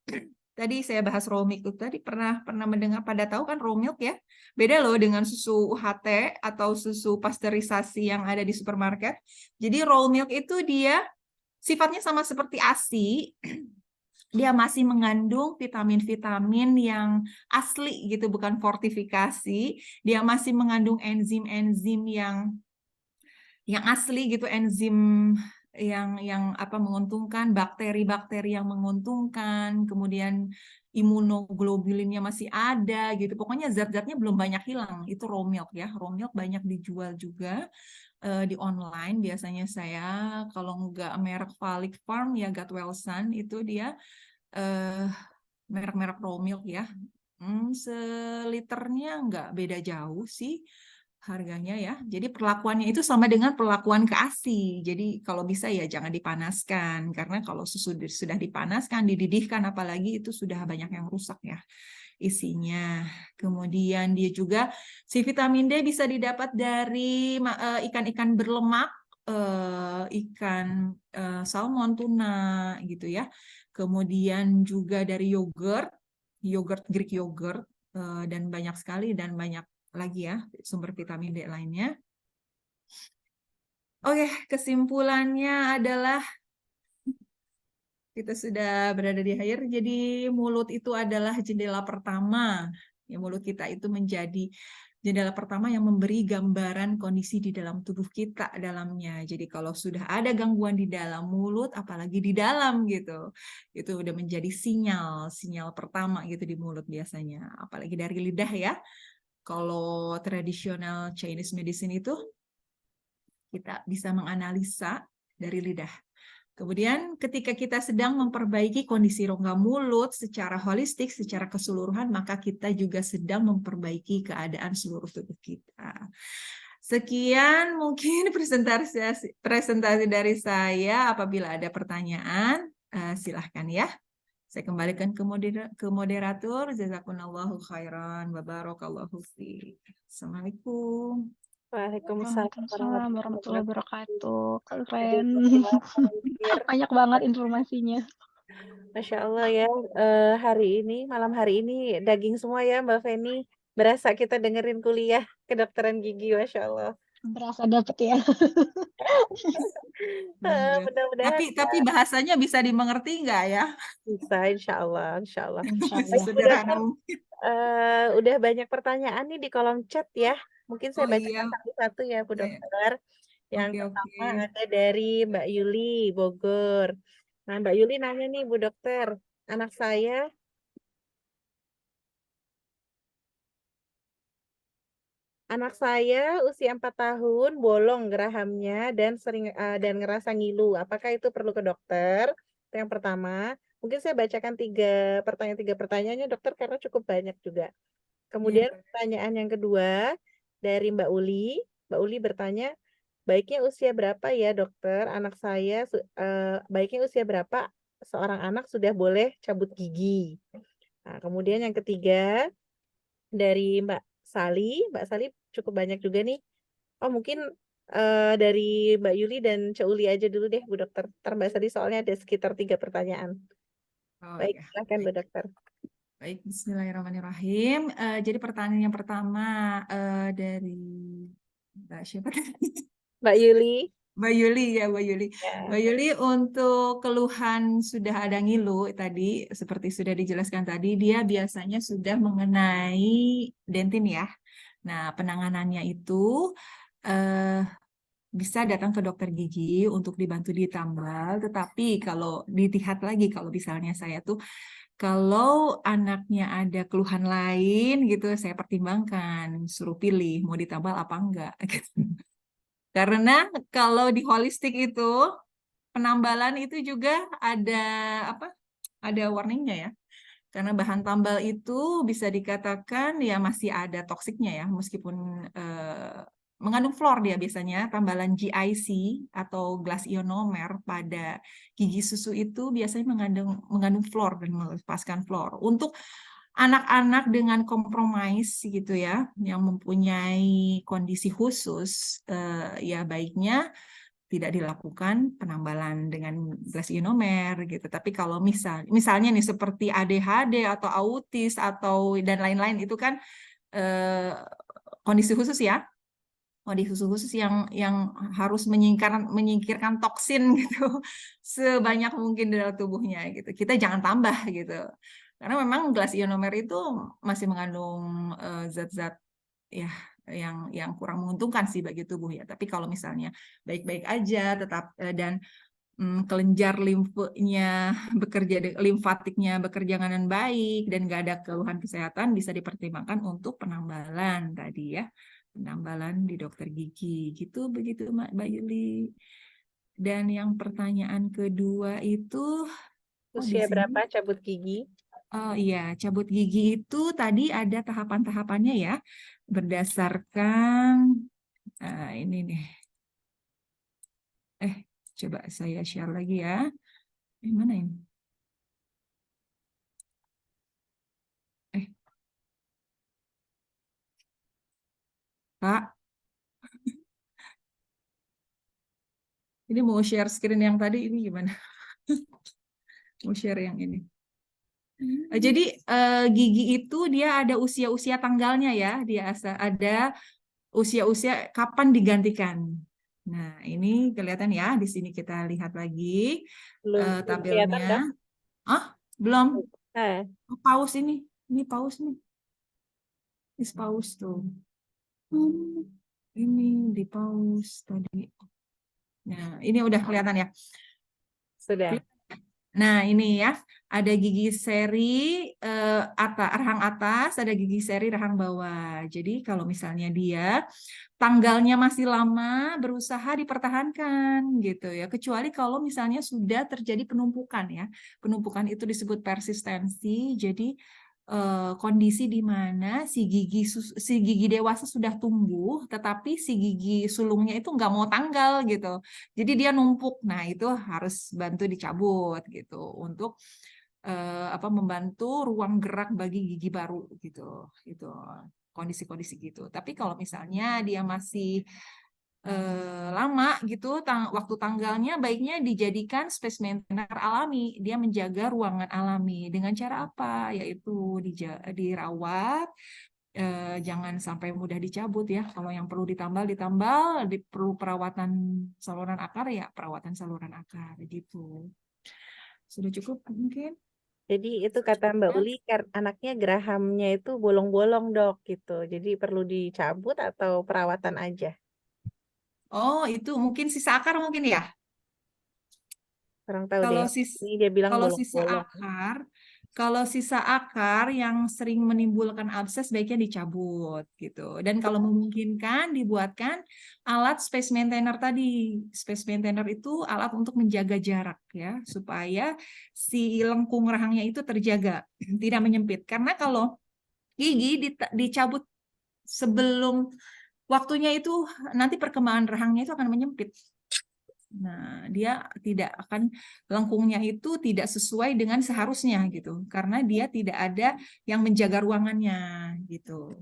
Tadi saya bahas raw milk itu tadi pernah mendengar, pada tahu kan raw milk ya? Beda loh dengan susu UHT atau susu pasteurisasi yang ada di supermarket. Jadi raw milk itu dia sifatnya sama seperti ASI. Dia masih mengandung vitamin-vitamin yang asli gitu, bukan fortifikasi. Dia masih mengandung enzim-enzim yang asli gitu, enzim yang menguntungkan, bakteri-bakteri yang menguntungkan, kemudian imunoglobulinnya masih ada gitu. Pokoknya zat-zatnya belum banyak hilang. Itu raw milk ya. Raw milk banyak dijual juga di online. Biasanya saya kalau nggak merek Valik Farm ya Gatwelsan itu dia merek-merek raw milk ya. Seliternya nggak beda jauh sih harganya ya. Jadi perlakuannya itu sama dengan perlakuan ke ASI. Jadi kalau bisa ya jangan dipanaskan karena kalau susu sudah dipanaskan, dididihkan apalagi itu sudah banyak yang rusak ya isinya. Kemudian dia juga si vitamin D bisa didapat dari ikan-ikan berlemak, ikan salmon, tuna gitu ya. Kemudian juga dari yogurt Greek yogurt dan banyak sekali dan banyak lagi ya sumber vitamin D lainnya. Oke, kesimpulannya adalah kita sudah berada di akhir. Jadi mulut itu adalah jendela pertama. Ya, mulut kita itu menjadi jendela pertama yang memberi gambaran kondisi di dalam tubuh kita dalamnya. Jadi kalau sudah ada gangguan di dalam mulut, apalagi di dalam gitu, itu udah menjadi sinyal pertama gitu di mulut biasanya. Apalagi dari lidah ya. Kalau tradisional Chinese medicine itu kita bisa menganalisa dari lidah. Kemudian ketika kita sedang memperbaiki kondisi rongga mulut secara holistik, secara keseluruhan, maka kita juga sedang memperbaiki keadaan seluruh tubuh kita. Sekian mungkin presentasi dari saya. Apabila ada pertanyaan, silahkan ya. Saya kembalikan ke moderator. Jazakumullahu khairan wa barakallahu fiik. Assalamualaikum. Waalaikumsalam Waalaikumsalam warahmatullahi wabarakatuh. Jadi, Keren. terakhir, Banyak banget informasinya. Masya Allah ya, malam hari ini daging semua ya Mbak Feni. Berasa kita dengerin kuliah kedokteran gigi, Masya Allah. Berasa dapet ya. Iya. Mudah-mudahan Tapi bahasanya bisa dimengerti nggak ya? bisa, insya Allah, insya Allah. Insya Baik, Allah. Bu Sederhana Dokter, mungkin. udah banyak pertanyaan nih di kolom chat ya. Mungkin saya Oh bacakan iya, satu-satu ya, Bu saya. Dokter. Yang Oke, pertama oke. ada dari Mbak Yuli, Bogor. Nah, Mbak Yuli nanya nih, Bu Dokter, anak saya Anak saya usia 4 tahun, bolong gerahamnya dan ngerasa ngilu. Apakah itu perlu ke dokter? Itu yang pertama. Mungkin saya bacakan tiga pertanyaannya dokter karena cukup banyak juga. Iya. Kemudian pertanyaan yang kedua dari Mbak Uli. Mbak Uli bertanya, baiknya usia berapa ya dokter? Baiknya usia berapa seorang anak sudah boleh cabut gigi? Nah, kemudian yang ketiga dari Mbak Sali. Mbak Sali cukup banyak juga nih. Oh mungkin dari Mbak Yuli dan Cak Uli aja dulu deh Bu Dokter. Ntar Mbak Sali soalnya ada sekitar 3 pertanyaan. Oh Baik, ya. silakan Bu Baik. Dokter. Baik, Bismillahirrahmanirrahim. Jadi pertanyaan yang pertama dari Mbak siapa tadi? Mbak Yuli. Mbak Yuli ya, Mbak Yuli. Ya, Mbak Yuli untuk keluhan sudah ada ngilu tadi, seperti sudah dijelaskan tadi, dia biasanya sudah mengenai dentin ya. Nah, penanganannya itu eh, bisa datang ke dokter gigi untuk dibantu ditambal, tetapi kalau dilihat lagi, kalau misalnya saya tuh kalau anaknya ada keluhan lain gitu, saya pertimbangkan, suruh pilih mau ditambal apa enggak. Gitu. Karena kalau di holistik itu penambalan itu juga ada apa? Ada warningnya ya. Karena bahan tambal itu bisa dikatakan ya masih ada toksiknya ya, meskipun mengandung fluor dia biasanya, tambalan GIC atau glass ionomer pada gigi susu itu biasanya mengandung fluor dan melepaskan fluor. Untuk anak-anak dengan kompromis gitu ya, yang mempunyai kondisi khusus, ya baiknya tidak dilakukan penambalan dengan glass ionomer gitu. Tapi kalau misalnya nih seperti ADHD atau autis atau dan lain-lain itu kan eh, kondisi khusus ya, kondisi khusus yang harus menyingkirkan toksin gitu sebanyak mungkin dalam tubuhnya gitu. Kita jangan tambah gitu. Karena memang glass ionomer itu masih mengandung zat-zat ya yang kurang menguntungkan sih bagi tubuh ya. Tapi kalau misalnya baik-baik aja tetap dan kelenjar limfanya limfatiknya bekerja dengan baik dan nggak ada keluhan kesehatan bisa dipertimbangkan untuk penambalan tadi ya, penambalan di dokter gigi gitu begitu Mbak Yuli. Dan yang pertanyaan kedua itu di usia sini. berapa cabut gigi? Oh iya, cabut gigi itu tadi ada tahapan-tahapannya ya, berdasarkan ini nih. Coba saya share lagi ya. Mana ini? Kak, ini mau share screen yang tadi ini gimana? Mau share yang ini. Jadi gigi itu dia ada usia-usia tanggalnya ya, dia ada usia-usia kapan digantikan. Nah, ini kelihatan ya, di sini kita lihat lagi Belum kelihatan tabelnya. dok? Ah, belum. Nah, Paus ini paus nih. Ini paus tuh. Ini di paus tadi. Nah, ini udah kelihatan ya. sudah. Nah, ini ya, ada gigi seri rahang atas, ada gigi seri rahang bawah. Jadi kalau misalnya dia tanggalnya masih lama, berusaha dipertahankan gitu ya. Kecuali kalau misalnya sudah terjadi penumpukan ya. Penumpukan itu disebut persistensi. Jadi kondisi di mana si gigi dewasa sudah tumbuh, tetapi si gigi sulungnya itu nggak mau tanggal gitu. Jadi dia numpuk. Nah, itu harus bantu dicabut gitu untuk membantu ruang gerak bagi gigi baru gitu. Itu kondisi-kondisi gitu. Tapi kalau misalnya dia masih lama gitu, waktu tanggalnya baiknya dijadikan space maintainer alami. Dia menjaga ruangan alami dengan cara apa? Yaitu dirawat jangan sampai mudah dicabut ya. Kalau yang perlu ditambal, perlu perawatan saluran akar ya perawatan saluran akar gitu. Sudah cukup mungkin? Jadi itu kata Mbak Uli, anaknya gerahamnya itu bolong-bolong dok gitu. Jadi perlu dicabut atau perawatan aja? Oh, itu mungkin sisa akar mungkin ya. Kurang tahu deh. Kalau sis Ini dia bilang kalau sisa bolong-bolong. akar, kalau sisa akar yang sering menimbulkan abses baiknya dicabut gitu. Dan kalau memungkinkan dibuatkan alat space maintainer tadi. Space maintainer itu alat untuk menjaga jarak ya, supaya si lengkung rahangnya itu terjaga, tidak menyempit. Karena kalau gigi dicabut sebelum waktunya itu nanti perkembangan rahangnya itu akan menyempit. Nah, dia tidak akan lengkungnya itu tidak sesuai dengan seharusnya gitu, karena dia tidak ada yang menjaga ruangannya gitu.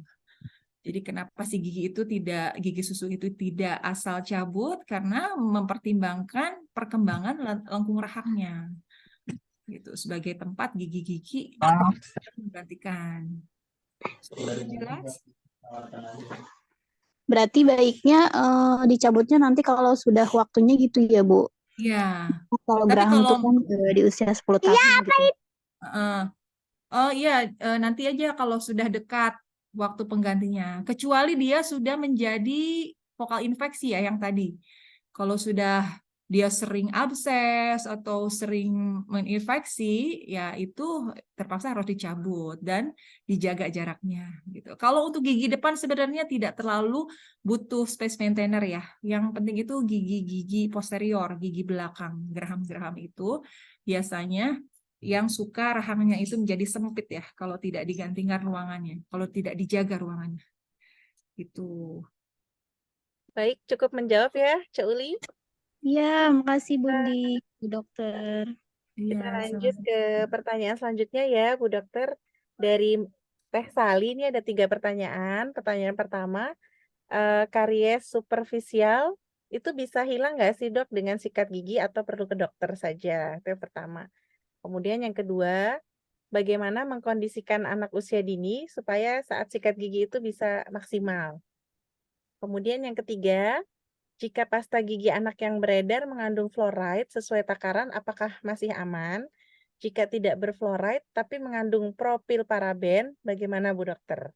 Jadi kenapa si gigi susu itu tidak asal cabut karena mempertimbangkan perkembangan lengkung rahangnya gitu sebagai tempat gigi-gigi menggantikan. Sudah jelas? Berarti baiknya dicabutnya nanti kalau sudah waktunya gitu ya, Bu. Iya. Kalau Tapi geraham kalau itu kan di usia 10 tahun gitu. oh iya, nanti aja kalau sudah dekat waktu penggantinya. Kecuali dia sudah menjadi vokal infeksi ya yang tadi. Kalau sudah dia sering abses atau sering menginfeksi, ya itu terpaksa harus dicabut dan dijaga jaraknya gitu. Kalau untuk gigi depan sebenarnya tidak terlalu butuh space maintainer ya. Yang penting itu gigi-gigi posterior, gigi belakang, geraham-geraham itu biasanya yang suka rahangnya itu menjadi sempit ya kalau tidak digantikan ruangannya, kalau tidak dijaga ruangannya. Itu. Baik, cukup menjawab ya, Cak Uli. Iya, makasih Bundi, Bu Dokter. Iya, Kita lanjut ke pertanyaan selanjutnya ya, Bu Dokter. Dari Teh Sali ini ada 3 pertanyaan. Pertanyaan pertama, karies superficial itu bisa hilang nggak sih dok dengan sikat gigi atau perlu ke dokter saja? Itu yang pertama. Kemudian yang kedua, bagaimana mengkondisikan anak usia dini supaya saat sikat gigi itu bisa maksimal? Kemudian yang ketiga, jika pasta gigi anak yang beredar mengandung fluoride sesuai takaran, apakah masih aman? Jika tidak berfluoride tapi mengandung propil paraben, bagaimana Bu Dokter?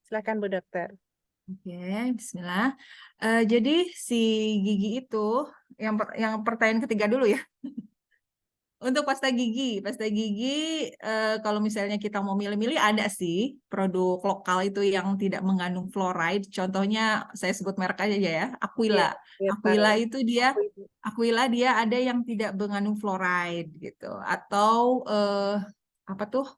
Silakan Bu Dokter. Oke, bismillah. Jadi si gigi itu yang pertanyaan ketiga dulu ya. Untuk pasta gigi kalau misalnya kita mau milih-milih ada sih produk lokal itu yang tidak mengandung fluoride. Contohnya saya sebut merek aja ya, Aquila. Ya, Aquila dia ada yang tidak mengandung fluoride gitu. Atau apa tuh?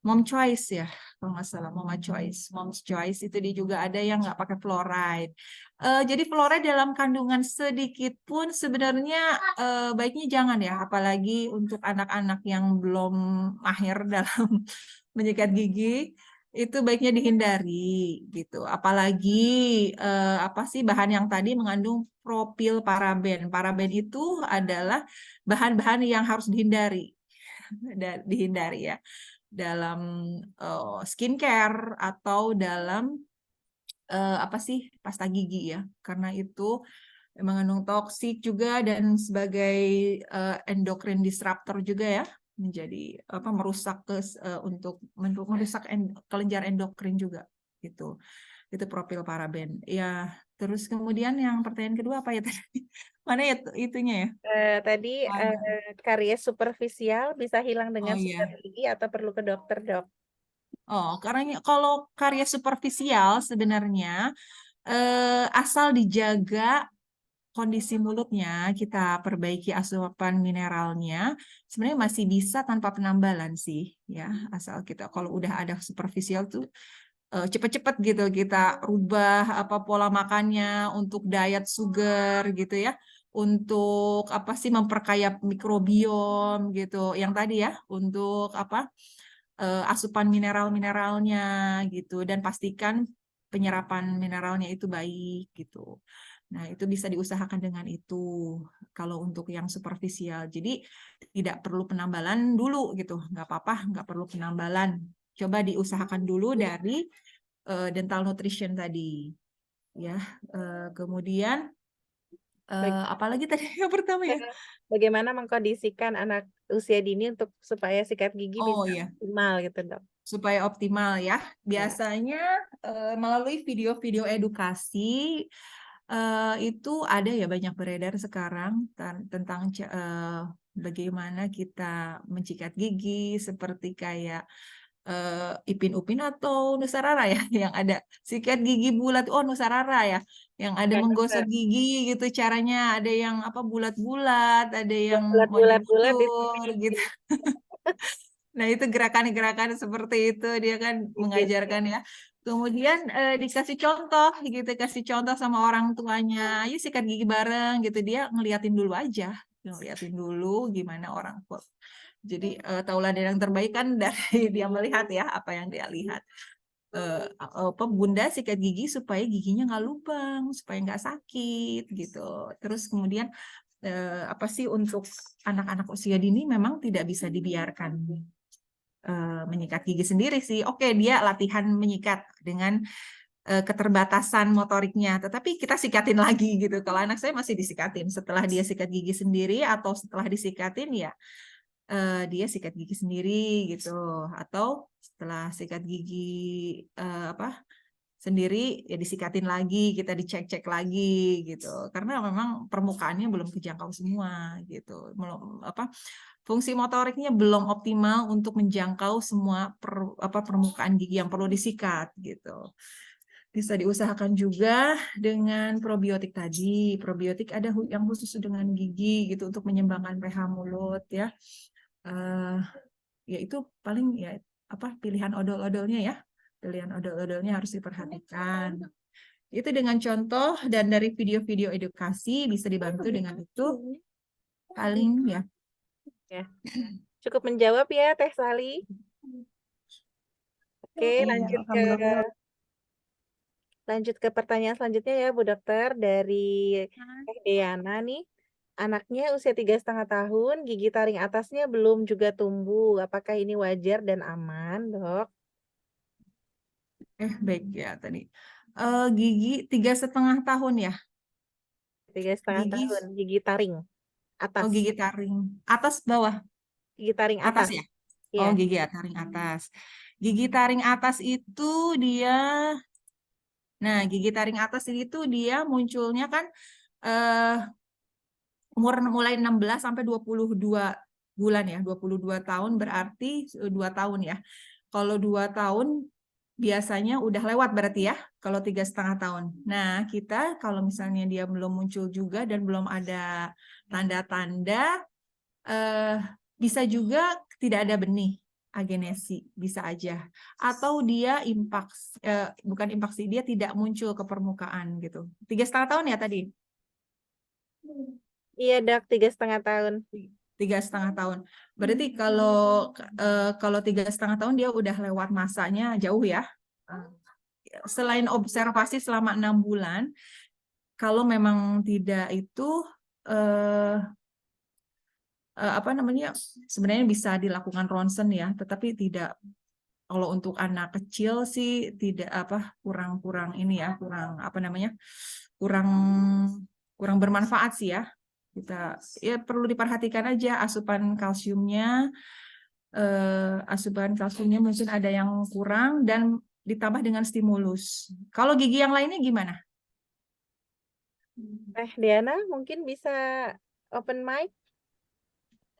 Mom Choice ya, kalau nggak salah, Mom's Choice itu dia juga ada yang nggak pakai fluoride. Jadi fluoride dalam kandungan sedikit pun sebenarnya baiknya jangan ya, apalagi untuk anak-anak yang belum mahir dalam menyikat gigi itu baiknya dihindari gitu. Apalagi apa sih bahan yang tadi mengandung propil paraben. Paraben itu adalah bahan-bahan yang harus dihindari ya dalam skincare atau dalam apa sih pasta gigi ya, karena itu mengandung toksik juga dan sebagai endokrin disruptor juga ya, menjadi apa merusak untuk merusak kelenjar endokrin juga gitu. Itu propil paraben ya. Terus kemudian yang pertanyaan kedua apa ya tadi? Mana ya itunya ya? Tadi karies superficial bisa hilang dengan Oh sikat iya. gigi atau perlu ke dokter dok? Oh, karena kalau karies superficial sebenarnya asal dijaga kondisi mulutnya, kita perbaiki asupan mineralnya, sebenarnya masih bisa tanpa penambalan sih, ya. Asal kita kalau udah ada superficial tuh cepet-cepet gitu kita rubah apa pola makannya untuk diet sugar gitu ya, untuk apa sih memperkaya mikrobiom gitu, yang tadi ya, untuk apa asupan mineral-mineralnya gitu dan pastikan penyerapan mineralnya itu baik gitu. Nah, itu bisa diusahakan dengan itu kalau untuk yang superficial. Jadi tidak perlu penambalan dulu gitu, nggak apa-apa, nggak perlu penambalan coba diusahakan dulu dari dental nutrition tadi, ya. Kemudian Baik. apalagi tadi yang pertama ya? Bagaimana mengkondisikan anak usia dini untuk supaya sikat gigi Oh bisa iya, optimal gitu, Dok? supaya optimal ya. Ya. Biasanya melalui video-video edukasi itu ada ya, banyak beredar sekarang tentang bagaimana kita menyikat gigi, seperti kayak Ipin Upin atau Nusarara ya, yang ada sikat gigi bulat. Oh, Nusarara ya, yang ada Ya, menggosok dokter. gigi gitu caranya. Ada yang apa, bulat-bulat, ada yang Bulat-bulat di mundur gitu. gigi. Nah, itu gerakan-gerakan seperti itu dia kan Gitu. mengajarkan ya. Kemudian dikasih contoh gitu, kasih contoh sama orang tuanya. Ayo sikat gigi bareng gitu. Dia ngeliatin dulu aja, ngeliatin dulu gimana orang tua. Jadi tauladan yang terbaik kan dari dia melihat ya apa yang dia lihat. Apa, Bunda sikat gigi supaya giginya nggak lubang, supaya nggak sakit gitu. Terus kemudian apa sih, untuk anak-anak usia dini memang tidak bisa dibiarkan menyikat gigi sendiri sih. Oke, dia latihan menyikat dengan keterbatasan motoriknya, tetapi kita sikatin lagi gitu. Kalau anak saya masih disikatin setelah dia sikat gigi sendiri, atau setelah disikatin ya dia sikat gigi sendiri gitu, atau setelah sikat gigi apa sendiri ya disikatin lagi, kita dicek-cek lagi gitu, karena memang permukaannya belum kejangkau semua gitu, belum apa, fungsi motoriknya belum optimal untuk menjangkau semua permukaan gigi yang perlu disikat gitu. Bisa diusahakan juga dengan probiotik tadi. Probiotik ada yang khusus dengan gigi gitu untuk menyeimbangkan pH mulut ya. Ya itu paling ya apa, pilihan odol-odolnya ya. Pilihan odol-odolnya harus diperhatikan. Itu dengan contoh dan dari video-video edukasi bisa dibantu dengan itu. Paling ya. Ya. Cukup menjawab ya, Teh Sali. Oke, Iya, alhamdulillah. lanjut ke pertanyaan selanjutnya ya, Bu Dokter. Dari Teh Diana nih. Anaknya usia 3,5 tahun, gigi taring atasnya belum juga tumbuh. Apakah ini wajar dan aman, Dok? Baik ya tadi. Gigi 3,5 tahun ya. 3,5 Gigi, tahun, gigi taring atas. gigi taring atas bawah. Gigi taring Atas atas. ya. Ya. Gigi taring atas. Gigi taring atas itu dia, nah gigi taring atas itu dia munculnya kan umur mulai 16 sampai 22 bulan ya, 22 tahun berarti 2 tahun ya. Kalau 2 tahun biasanya udah lewat berarti ya, kalau 3,5 tahun. Nah, kita kalau misalnya dia belum muncul juga dan belum ada tanda-tanda, bisa juga tidak ada benih agenesi, bisa aja. Atau dia bukan impaksi, dia tidak muncul ke permukaan gitu. 3,5 tahun ya tadi? Iya, Dok, 3,5 tahun. 3,5 tahun. Berarti kalau 3,5 tahun dia udah lewat masanya jauh ya. Selain observasi selama 6 bulan, kalau memang tidak itu apa namanya, sebenarnya bisa dilakukan ronsen ya, tetapi tidak, kalau untuk anak kecil sih tidak apa, kurang ini ya, kurang apa namanya, kurang bermanfaat sih ya. Kita ya perlu diperhatikan aja asupan kalsiumnya mungkin ada yang kurang, dan ditambah dengan stimulus. Kalau gigi yang lainnya gimana? Teh Diana mungkin bisa open mic.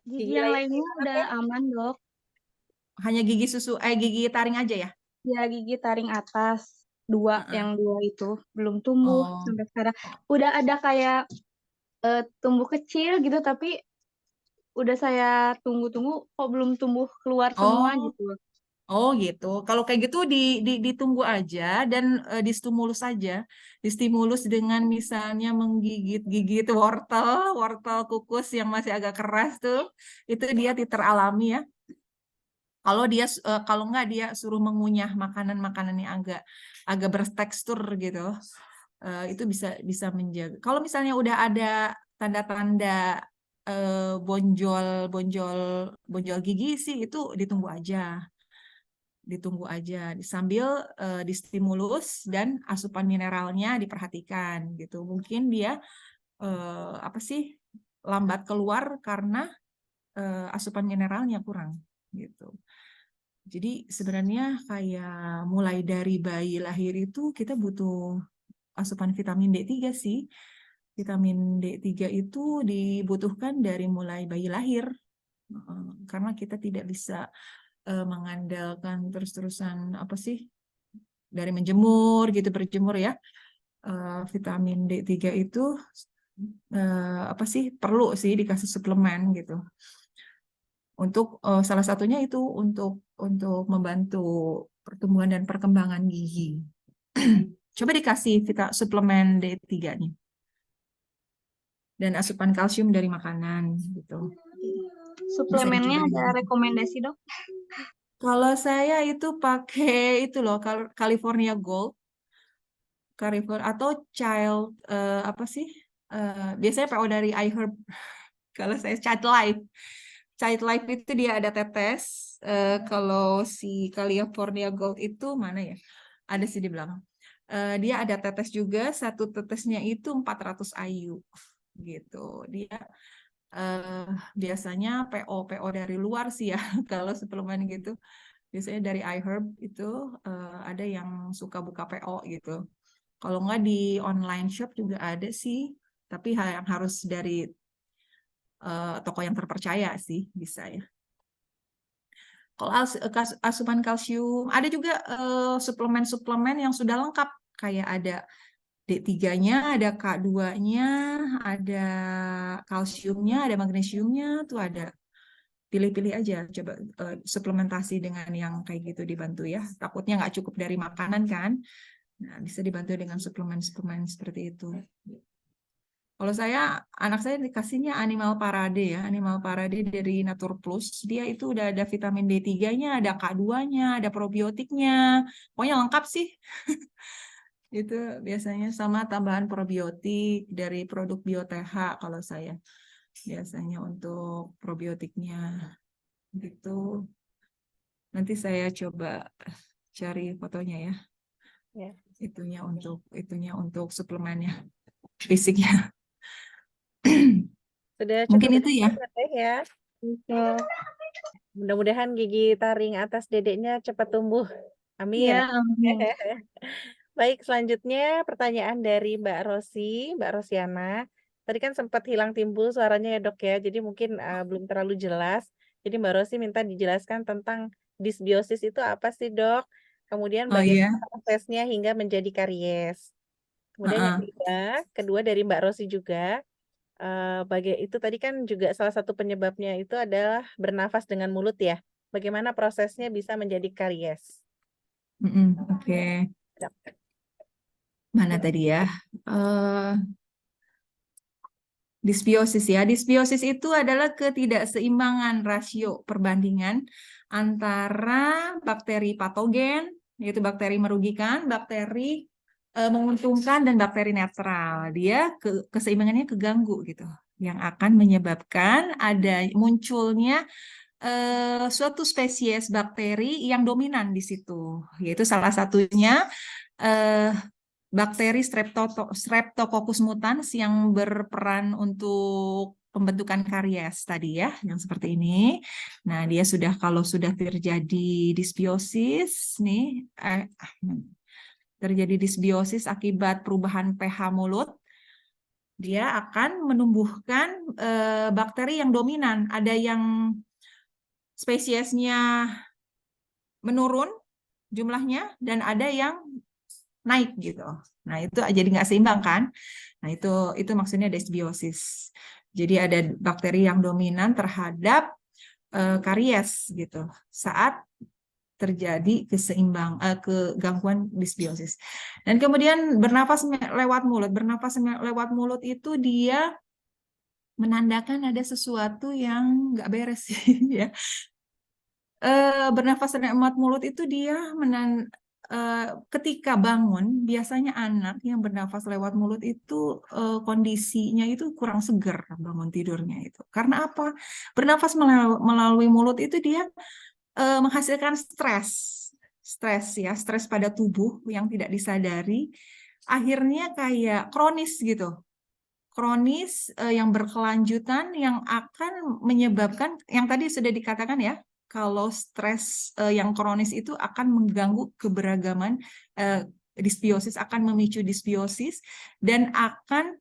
Gigi yang lainnya gimana, udah Teh? aman, Dok. Hanya gigi taring aja ya? Ya, gigi taring atas yang dua itu belum tumbuh Oh. sampai sekarang. Udah ada kayak tumbuh kecil gitu, tapi udah saya tunggu-tunggu kok belum tumbuh keluar semua gitu. Oh gitu. Kalau kayak gitu ditunggu aja dan distimulus saja. Distimulus dengan misalnya menggigit-gigit wortel kukus yang masih agak keras tuh. Itu dia titer alami ya. Kalau nggak dia suruh mengunyah makanan-makanan yang agak bertekstur gitu. Itu bisa menjaga. Kalau misalnya udah ada tanda-tanda bonjol gigi sih, itu ditunggu aja. ditunggu aja sambil distimulus dan asupan mineralnya diperhatikan gitu. Mungkin dia apa sih lambat keluar karena asupan mineralnya kurang gitu. Jadi sebenarnya kayak mulai dari bayi lahir itu kita butuh asupan vitamin D3 sih. Vitamin D3 itu dibutuhkan dari mulai bayi lahir. Karena kita tidak bisa mengandalkan terus-terusan apa sih dari menjemur gitu, berjemur ya. Vitamin D3 itu apa sih perlu sih dikasih suplemen gitu. Untuk salah satunya itu untuk membantu pertumbuhan dan perkembangan gigi. Coba dikasih suplemen D3 nih. Dan asupan kalsium dari makanan gitu. Suplemennya ada rekomendasi, Dok? Kalau saya itu pakai itu loh, California Gold. Atau Child apa sih? Biasanya PO dari iHerb. Kalau saya Child Life. Child Life itu dia ada tetes. Kalau si California Gold itu mana ya? Ada sih di belakang. Dia ada tetes juga. Satu tetesnya itu 400 IU gitu. Dia biasanya PO dari luar sih ya. Kalau suplemen gitu. Biasanya dari iHerb itu ada yang suka buka PO gitu. Kalau nggak di online shop juga ada sih, tapi yang harus dari toko yang terpercaya sih bisa ya. Kalau asupan kalsium, ada juga suplemen-suplemen yang sudah lengkap, kayak ada D3-nya, ada K2-nya, ada kalsiumnya, ada magnesiumnya, tuh ada. Pilih-pilih aja, coba suplementasi dengan yang kayak gitu dibantu ya. Takutnya nggak cukup dari makanan kan. Nah, bisa dibantu dengan suplemen-suplemen seperti itu. Kalau anak saya dikasihnya Animal Parade ya. Animal Parade dari Natur Plus. Dia itu udah ada vitamin D3-nya, ada K2-nya, ada probiotiknya. Pokoknya lengkap sih. Itu biasanya sama tambahan probiotik dari produk Bioteha kalau saya. Biasanya untuk probiotiknya gitu. Nanti saya coba cari fotonya ya. Ya. Itunya untuk suplemennya, fisiknya. Sudah Mungkin cukup itu ya. ya. Mudah-mudahan gigi taring atas dedeknya cepat tumbuh. Amin. Ya, amin. Baik, selanjutnya pertanyaan dari Mbak Rosiana. Tadi kan sempat hilang timbul suaranya ya dok ya, jadi mungkin belum terlalu jelas. Jadi Mbak Rosi minta dijelaskan tentang dysbiosis itu apa sih dok? Kemudian bagaimana prosesnya hingga menjadi karies. Kemudian yang kedua dari Mbak Rosi juga, itu tadi kan juga salah satu penyebabnya itu adalah bernafas dengan mulut ya. Bagaimana prosesnya bisa menjadi karies? Oke. Mana tadi ya? Dysbiosis ya. Dysbiosis itu adalah ketidakseimbangan rasio perbandingan antara bakteri patogen, yaitu bakteri merugikan, bakteri menguntungkan, dan bakteri netral. Dia keseimbangannya keganggu gitu, yang akan menyebabkan munculnya suatu spesies bakteri yang dominan di situ, yaitu salah satunya bakteri Streptococcus mutans yang berperan untuk pembentukan karies tadi ya, yang seperti ini. Nah, dia kalau sudah terjadi dysbiosis nih, terjadi dysbiosis akibat perubahan pH mulut, dia akan menumbuhkan bakteri yang dominan. Ada yang spesiesnya menurun jumlahnya dan ada yang naik gitu. Nah, itu jadi nggak seimbang kan? Nah, itu maksudnya dysbiosis. Jadi ada bakteri yang dominan terhadap karies gitu saat terjadi kegangguan dysbiosis. Dan kemudian bernafas lewat mulut. Bernafas lewat mulut itu dia menandakan ada sesuatu yang nggak beres ya. Bernafas lewat mulut itu dia ketika bangun, biasanya anak yang bernafas lewat mulut itu kondisinya itu kurang segar bangun tidurnya itu. Karena apa? Bernafas melalui mulut itu dia menghasilkan stres. stres pada tubuh yang tidak disadari, akhirnya kayak kronis gitu. Kronis yang berkelanjutan yang akan menyebabkan, yang tadi sudah dikatakan ya, kalau stres yang kronis itu akan mengganggu keberagaman dysbiosis, akan memicu dysbiosis, dan akan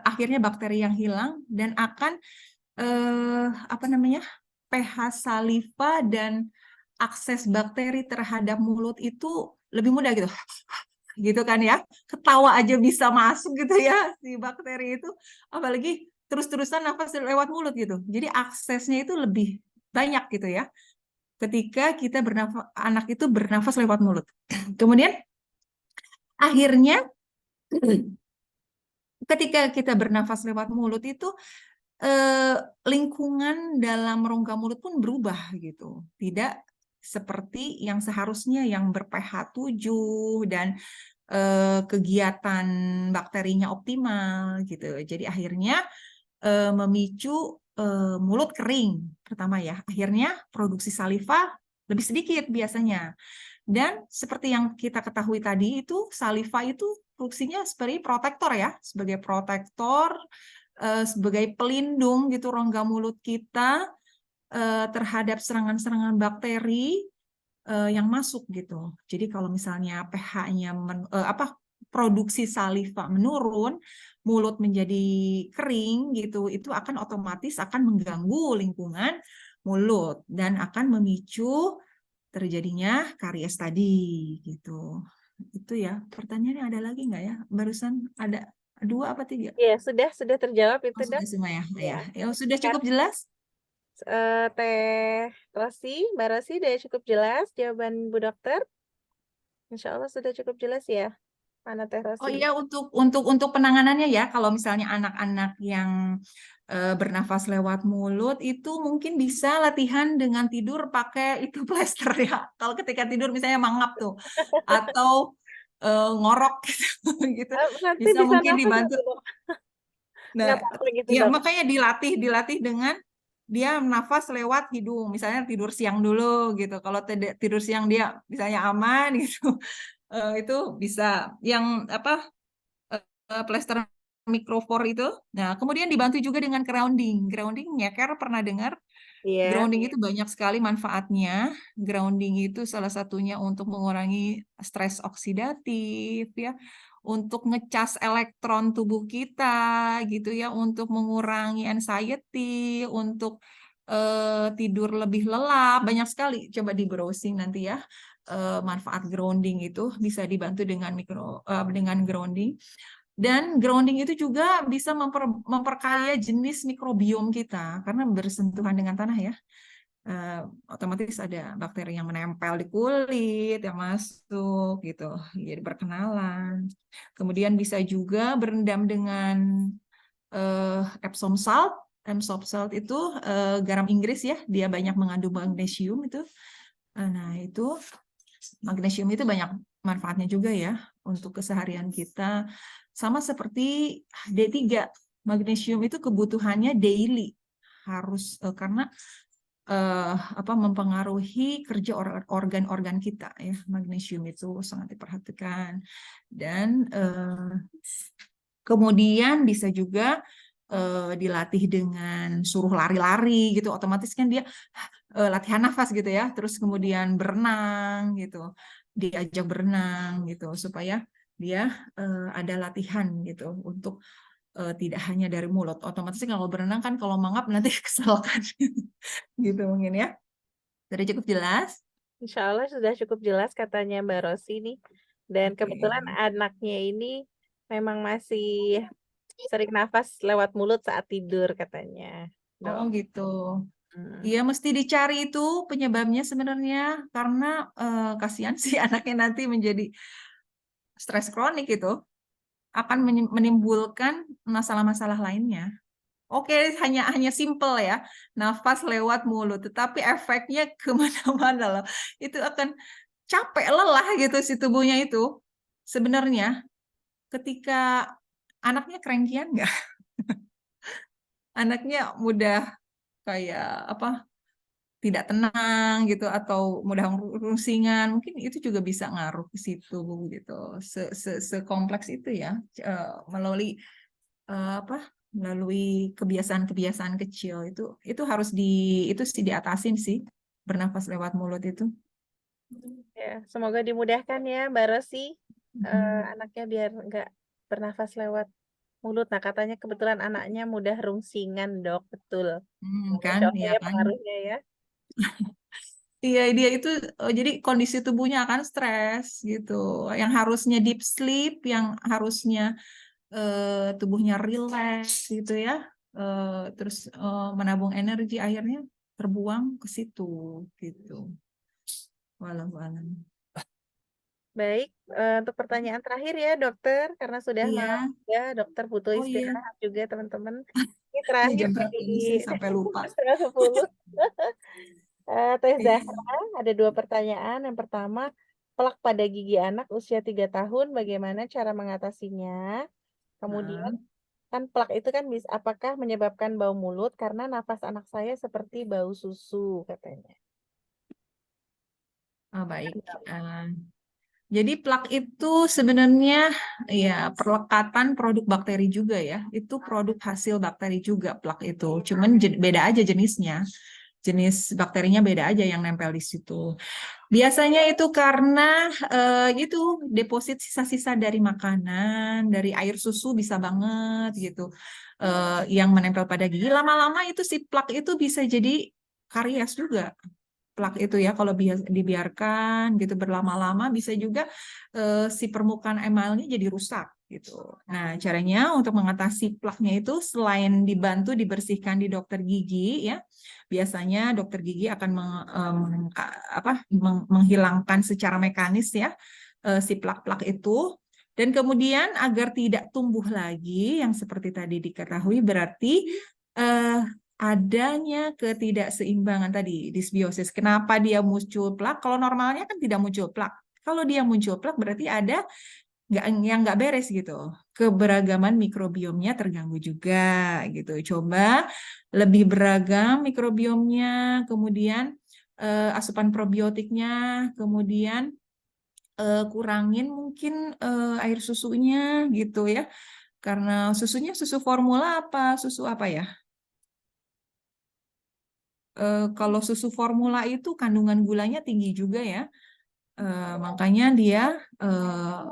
akhirnya bakteri yang hilang, dan akan pH saliva dan akses bakteri terhadap mulut itu lebih mudah gitu. Gitu kan ya, ketawa aja bisa masuk gitu ya si bakteri itu, apalagi terus-terusan nafas lewat mulut gitu. Jadi aksesnya itu lebih banyak gitu ya, ketika kita anak itu bernafas lewat mulut. Kemudian akhirnya ketika kita bernafas lewat mulut itu lingkungan dalam rongga mulut pun berubah gitu. Tidak seperti yang seharusnya yang ber-pH 7 dan kegiatan bakterinya optimal gitu. Jadi akhirnya memicu mulut kering pertama ya. Akhirnya produksi saliva lebih sedikit biasanya. Dan seperti yang kita ketahui tadi itu saliva itu fungsinya sebagai protektor ya, sebagai protektor, sebagai pelindung gitu rongga mulut kita terhadap serangan-serangan bakteri yang masuk gitu. Jadi kalau misalnya pH-nya produksi saliva menurun, mulut menjadi kering gitu, itu akan otomatis akan mengganggu lingkungan mulut dan akan memicu terjadinya karies tadi gitu. Itu ya. Pertanyaannya ada lagi nggak ya? Barusan ada 2 apa 3? Iya, sudah terjawab itu, Oh, Dok. sudah semua ya. Ya. Ya, sudah cukup jelas? Teh Rosi, Mbak Rosi udah cukup jelas jawaban Bu Dokter? Insya Allah sudah cukup jelas ya. Mana Teh Oh Rosi? iya, untuk penanganannya ya, kalau misalnya anak-anak yang bernafas lewat mulut itu mungkin bisa latihan dengan tidur pakai itu plester ya. Kalau ketika tidur misalnya mangap tuh, atau ngorok gitu, Nanti bisa bisa mungkin nafas dibantu. nggak, Dok? Nah, Nggak apa-apa gitu, ya Dok. makanya dilatih dengan dia nafas lewat hidung. Misalnya tidur siang dulu gitu. Kalau tidur siang dia misalnya aman gitu, itu bisa. Yang plester mikrofor itu. Nah, kemudian dibantu juga dengan grounding. Grounding, nyeker pernah dengar? Iya. Grounding itu banyak sekali manfaatnya. Grounding itu salah satunya untuk mengurangi stres oksidatif ya, untuk ngecas elektron tubuh kita gitu ya, untuk mengurangi anxiety, untuk tidur lebih lelap. Banyak sekali. Coba di browsing nanti ya. Manfaat grounding itu bisa dibantu dengan dengan grounding. Dan grounding itu juga bisa memperkaya jenis mikrobiom kita karena bersentuhan dengan tanah ya. Otomatis ada bakteri yang menempel di kulit yang masuk gitu, jadi berkenalan. Kemudian bisa juga berendam dengan Epsom salt. Epsom salt itu garam Inggris ya, dia banyak mengandung magnesium itu. Nah itu magnesium itu banyak manfaatnya juga ya untuk keseharian kita. Sama seperti D3, magnesium itu kebutuhannya daily harus karena mempengaruhi kerja organ-organ kita ya. Magnesium itu sangat diperhatikan. Dan kemudian bisa juga dilatih dengan suruh lari-lari gitu, otomatis kan dia latihan nafas gitu ya, terus kemudian berenang gitu, diajak berenang gitu supaya dia ada latihan gitu untuk tidak hanya dari mulut. Otomatis kalau berenang kan kalau mangap nanti kesel kan gitu mungkin ya. Sudah cukup jelas? Insya Allah sudah cukup jelas katanya Mbak Rosi nih. Dan kebetulan Oke. anaknya ini memang masih sering nafas lewat mulut saat tidur katanya, Oh Dok. gitu. Hmm. Iya, mesti dicari itu penyebabnya sebenarnya karena kasihan sih anaknya nanti menjadi stres kronik itu akan menimbulkan masalah-masalah lainnya. Oke, hanya simple ya, nafas lewat mulut, tetapi efeknya kemana-mana loh. Itu akan capek, lelah gitu si tubuhnya itu. Sebenarnya ketika anaknya kerengkian nggak? Anaknya mudah kayak apa? tidak tenang gitu atau mudah rungsingan, mungkin itu juga bisa ngaruh ke situ gitu. Sekompleks itu ya, melalui apa? Melalui kebiasaan-kebiasaan kecil itu harus itu sih diatasin sih, bernafas lewat mulut itu. Ya, semoga dimudahkan ya Mbak Rosi, Mm. anaknya biar nggak bernafas lewat mulut. Nah, katanya kebetulan anaknya mudah rungsingan, Dok. Betul. Kan, Masya Allah ya ya kan. pengaruhnya ya. Iya, dia itu jadi kondisi tubuhnya akan stres gitu. Yang harusnya deep sleep, yang harusnya tubuhnya rileks gitu ya. Terus menabung energi akhirnya terbuang ke situ gitu. Walau alam. Baik, untuk pertanyaan terakhir ya dokter, karena sudah malam Iya. juga, dokter butuh Oh iya. istirahat juga teman-teman. Ini Ini terakhir jam dari berapa ini sih sampai lupa. setengah 10. Teh Iya. Zahra, ada 2 pertanyaan. Yang pertama, plak pada gigi anak usia 3 tahun, bagaimana cara mengatasinya? Kemudian, Nah, kan plak itu kan apakah menyebabkan bau mulut karena nafas anak saya seperti bau susu katanya. baik. Jadi plak itu sebenarnya ya perlekatan produk bakteri juga ya. Itu produk hasil bakteri juga plak itu. Cuman beda aja jenisnya. Jenis bakterinya beda aja yang nempel di situ. Biasanya itu karena itu deposit sisa-sisa dari makanan, dari air susu bisa banget gitu. Yang menempel pada gigi lama-lama itu si plak itu bisa jadi karies juga. Plak itu ya kalau dibiarkan gitu berlama-lama bisa juga si permukaan emalnya jadi rusak gitu. Nah, caranya untuk mengatasi plaknya itu selain dibantu dibersihkan di dokter gigi ya, biasanya dokter gigi akan menghilangkan secara mekanis ya si plak-plak itu. Dan kemudian agar tidak tumbuh lagi yang seperti tadi diketahui berarti eh, adanya ketidakseimbangan tadi disbiosis. Kenapa dia muncul plak? Kalau normalnya kan tidak muncul plak. Kalau dia muncul plak berarti ada yang nggak beres gitu. Keberagaman mikrobiomnya terganggu juga gitu. Coba lebih beragam mikrobiomnya, kemudian asupan probiotiknya, kemudian kurangin mungkin air susunya gitu ya. Karena susunya susu formula apa? Susu apa ya? Kalau susu formula itu kandungan gulanya tinggi juga ya. Makanya dia eh,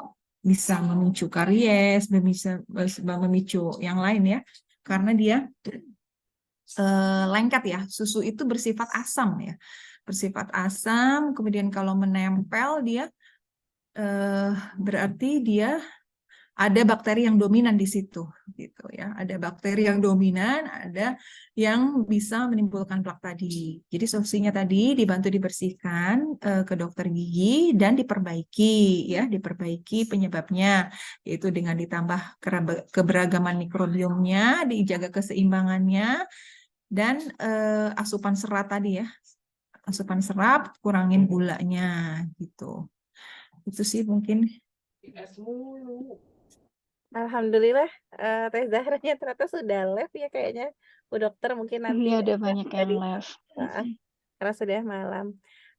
bisa memicu karies, bisa memicu yang lain ya. Karena dia lengket ya. Susu itu bersifat asam ya. Bersifat asam, kemudian kalau menempel dia berarti dia ada bakteri yang dominan di situ gitu ya. Ada bakteri yang dominan, ada yang bisa menimbulkan plak tadi. Jadi solusinya tadi dibantu dibersihkan ke dokter gigi dan diperbaiki ya, diperbaiki penyebabnya yaitu dengan ditambah keberagaman mikrobiomnya, dijaga keseimbangannya dan asupan serat tadi ya. Asupan serat, kurangin gulanya gitu. Itu sih mungkin. Alhamdulillah, Teh Zahranya ternyata sudah live ya kayaknya. Bu Dokter mungkin nanti Iya, ada bisa banyak yang di live. heeh, karena sudah malam.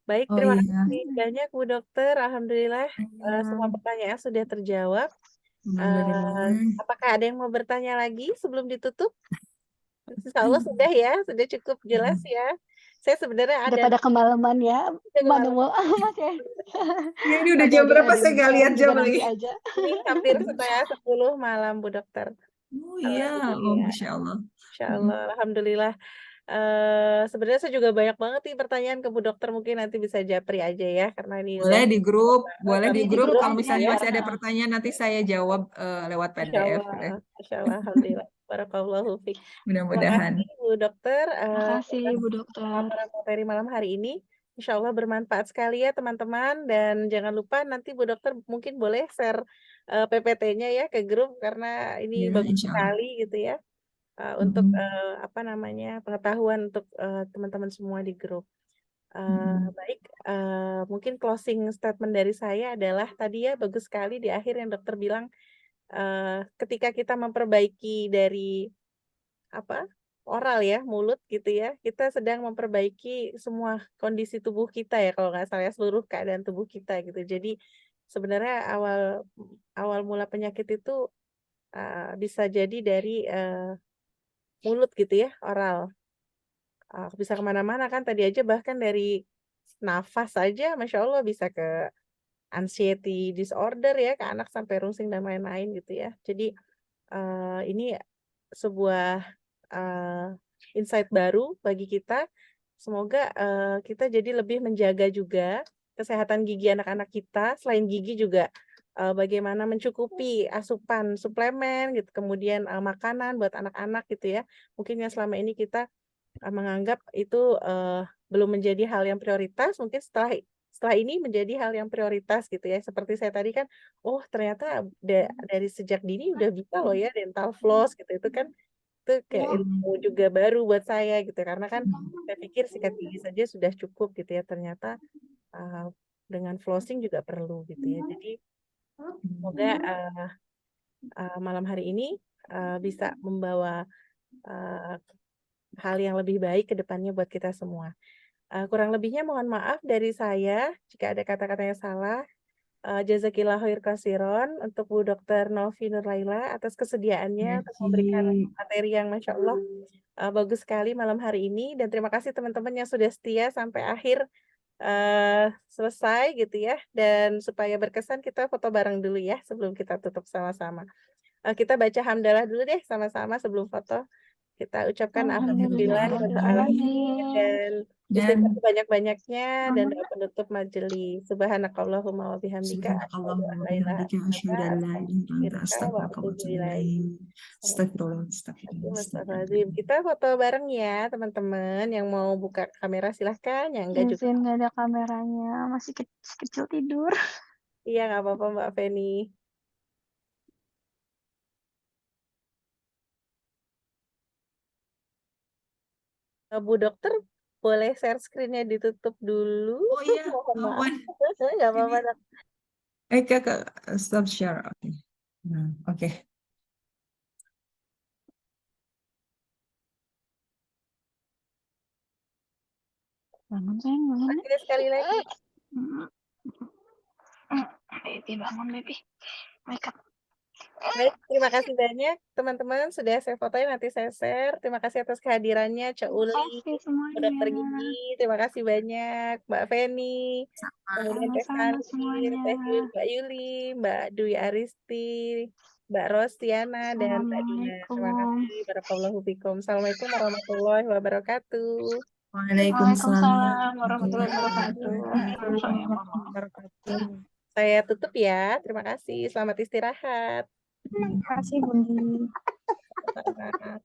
Baik, Oh terima iya. kasih banyak Bu Dokter. Alhamdulillah, semua Iya. pertanyaan sudah terjawab. Alhamdulillah. Apakah ada yang mau bertanya lagi sebelum ditutup? Insya Allah sudah ya, sudah cukup jelas ya. Saya sebenarnya ada Daripada kemalaman ya, mana malam mau Mas ya. Ya, ini udah Tadi jam ada berapa? Saya nggak sharing lihat juga jam nanti lagi. aja. ini hampir setengah 10 malam Bu Dokter. Oh iya, oh Alhamdulillah. Masya Allah. Insya Mm-mm. Allah, Alhamdulillah. Sebenarnya saya juga banyak banget nih pertanyaan ke Bu Dokter, mungkin nanti bisa japri aja ya, karena ini udah Boleh di Iya, di grup. grup Kalau aja misalnya ya. masih ada pertanyaan, nanti saya jawab lewat Insya PDF. Allah, Insya Allah, Alhamdulillah. Barakallahu fiik. Terima Mudah-mudahan. kasih Bu Dokter Makasih atas Bu Dokter. pemaparan materi malam hari ini. Insya Allah bermanfaat sekali ya teman-teman, dan jangan lupa nanti Bu Dokter mungkin boleh share PPT-nya ya ke grup, karena ini Ya, bagus insya Allah. sekali gitu ya, untuk Mm-mm. apa namanya, pengetahuan untuk teman-teman semua di grup. Mm-mm. Baik, mungkin closing statement dari saya adalah tadi ya bagus sekali di akhir yang dokter bilang, ketika kita memperbaiki dari apa, oral ya, mulut gitu ya, kita sedang memperbaiki semua kondisi tubuh kita ya kalau nggak salah ya, seluruh keadaan tubuh kita gitu. Jadi sebenarnya awal mula penyakit itu, bisa jadi dari, mulut gitu ya, oral. Bisa kemana mana kan tadi aja bahkan dari nafas saja Masya Allah bisa ke anxiety disorder ya, ke anak sampai rusing dan lain-lain gitu ya. Jadi, ini sebuah, insight baru bagi kita. Semoga, kita jadi lebih menjaga juga kesehatan gigi anak-anak kita, selain gigi juga, bagaimana mencukupi asupan suplemen gitu, kemudian, makanan buat anak-anak gitu ya. Mungkin yang selama ini kita menganggap itu, belum menjadi hal yang prioritas, mungkin setelah ini menjadi hal yang prioritas gitu ya. Seperti saya tadi kan, oh ternyata dari sejak dini udah bisa loh ya dental floss gitu, itu kan itu kayak ilmu juga baru buat saya gitu, karena kan saya pikir sikat gigi saja sudah cukup gitu ya, ternyata, eee, dengan flossing juga perlu gitu ya. Jadi semoga, malam hari ini, bisa membawa, eee, hal yang lebih baik ke depannya buat kita semua. Kurang lebihnya mohon maaf dari saya jika ada kata-kata yang salah. Jazakillah khair kasiron untuk Bu Dokter Novi Nurlaila atas kesediaannya untuk memberikan Jadi, materi yang Masya Allah bagus sekali malam hari ini, dan terima kasih teman-teman yang sudah setia sampai akhir selesai gitu ya, dan supaya berkesan kita foto bareng dulu ya sebelum kita tutup sama-sama. Kita baca hamdalah dulu deh sama-sama sebelum foto. Kita ucapkan alhamdulillah rabbil alamin Alhamdulillahirobbilalamin. dan istighfar dan sebanyak-banyaknya dan doa penutup majelis. Subhanakallahumma wa bihamdika asyhadu an subhanakallahumma wa la ilaha bihamdika illa anta asyhadu an la ilaha illa anta astaghfiruka wa astaghfiruka wa atubu atubu ilaik. ilaik. Astagfirullah, astagfirullah, Astagfirullahaladzim. astagfirullah. Kita foto bareng ya, teman-teman. Yang mau buka kamera silahkan, yang enggak juga. Izin nggak ada kameranya, masih kecil tidur. Iya, nggak apa-apa Mbak Feni. Bu Dokter, boleh share screen-nya ditutup dulu. Oh iya, Mohon maaf. awan. Nggak Ini, apa-apa, Dok. kakak, stop share. Oke. Nah, oke. Bangun sayang, bangun. Oke, sekali lagi. Baby, bangun baby. Wake up. Baik, terima kasih banyak teman-teman sudah saya fotoin, nanti saya share. Terima kasih atas kehadirannya Cak Terima Uli, kasih Bu Dokter semuanya. Gigi. Terima kasih banyak Mbak Feni, kemudian Teh Sama-sama Santi, semuanya. Mbak Yuli, Mbak Dwi Aristi, Mbak Rostiana, dan Mbak Dina. Terima Assalamualaikum. kasih. Barakallahu fikum. Assalamualaikum warahmatullahi wabarakatuh. Waalaikumsalam Waalaikumsalam warahmatullahi warahmatullahi wabarakatuh. wabarakatuh. Warahmatullahi wabarakatuh. Saya tutup ya. Terima kasih. Selamat istirahat. Terima kasih, Bundi. Selamat.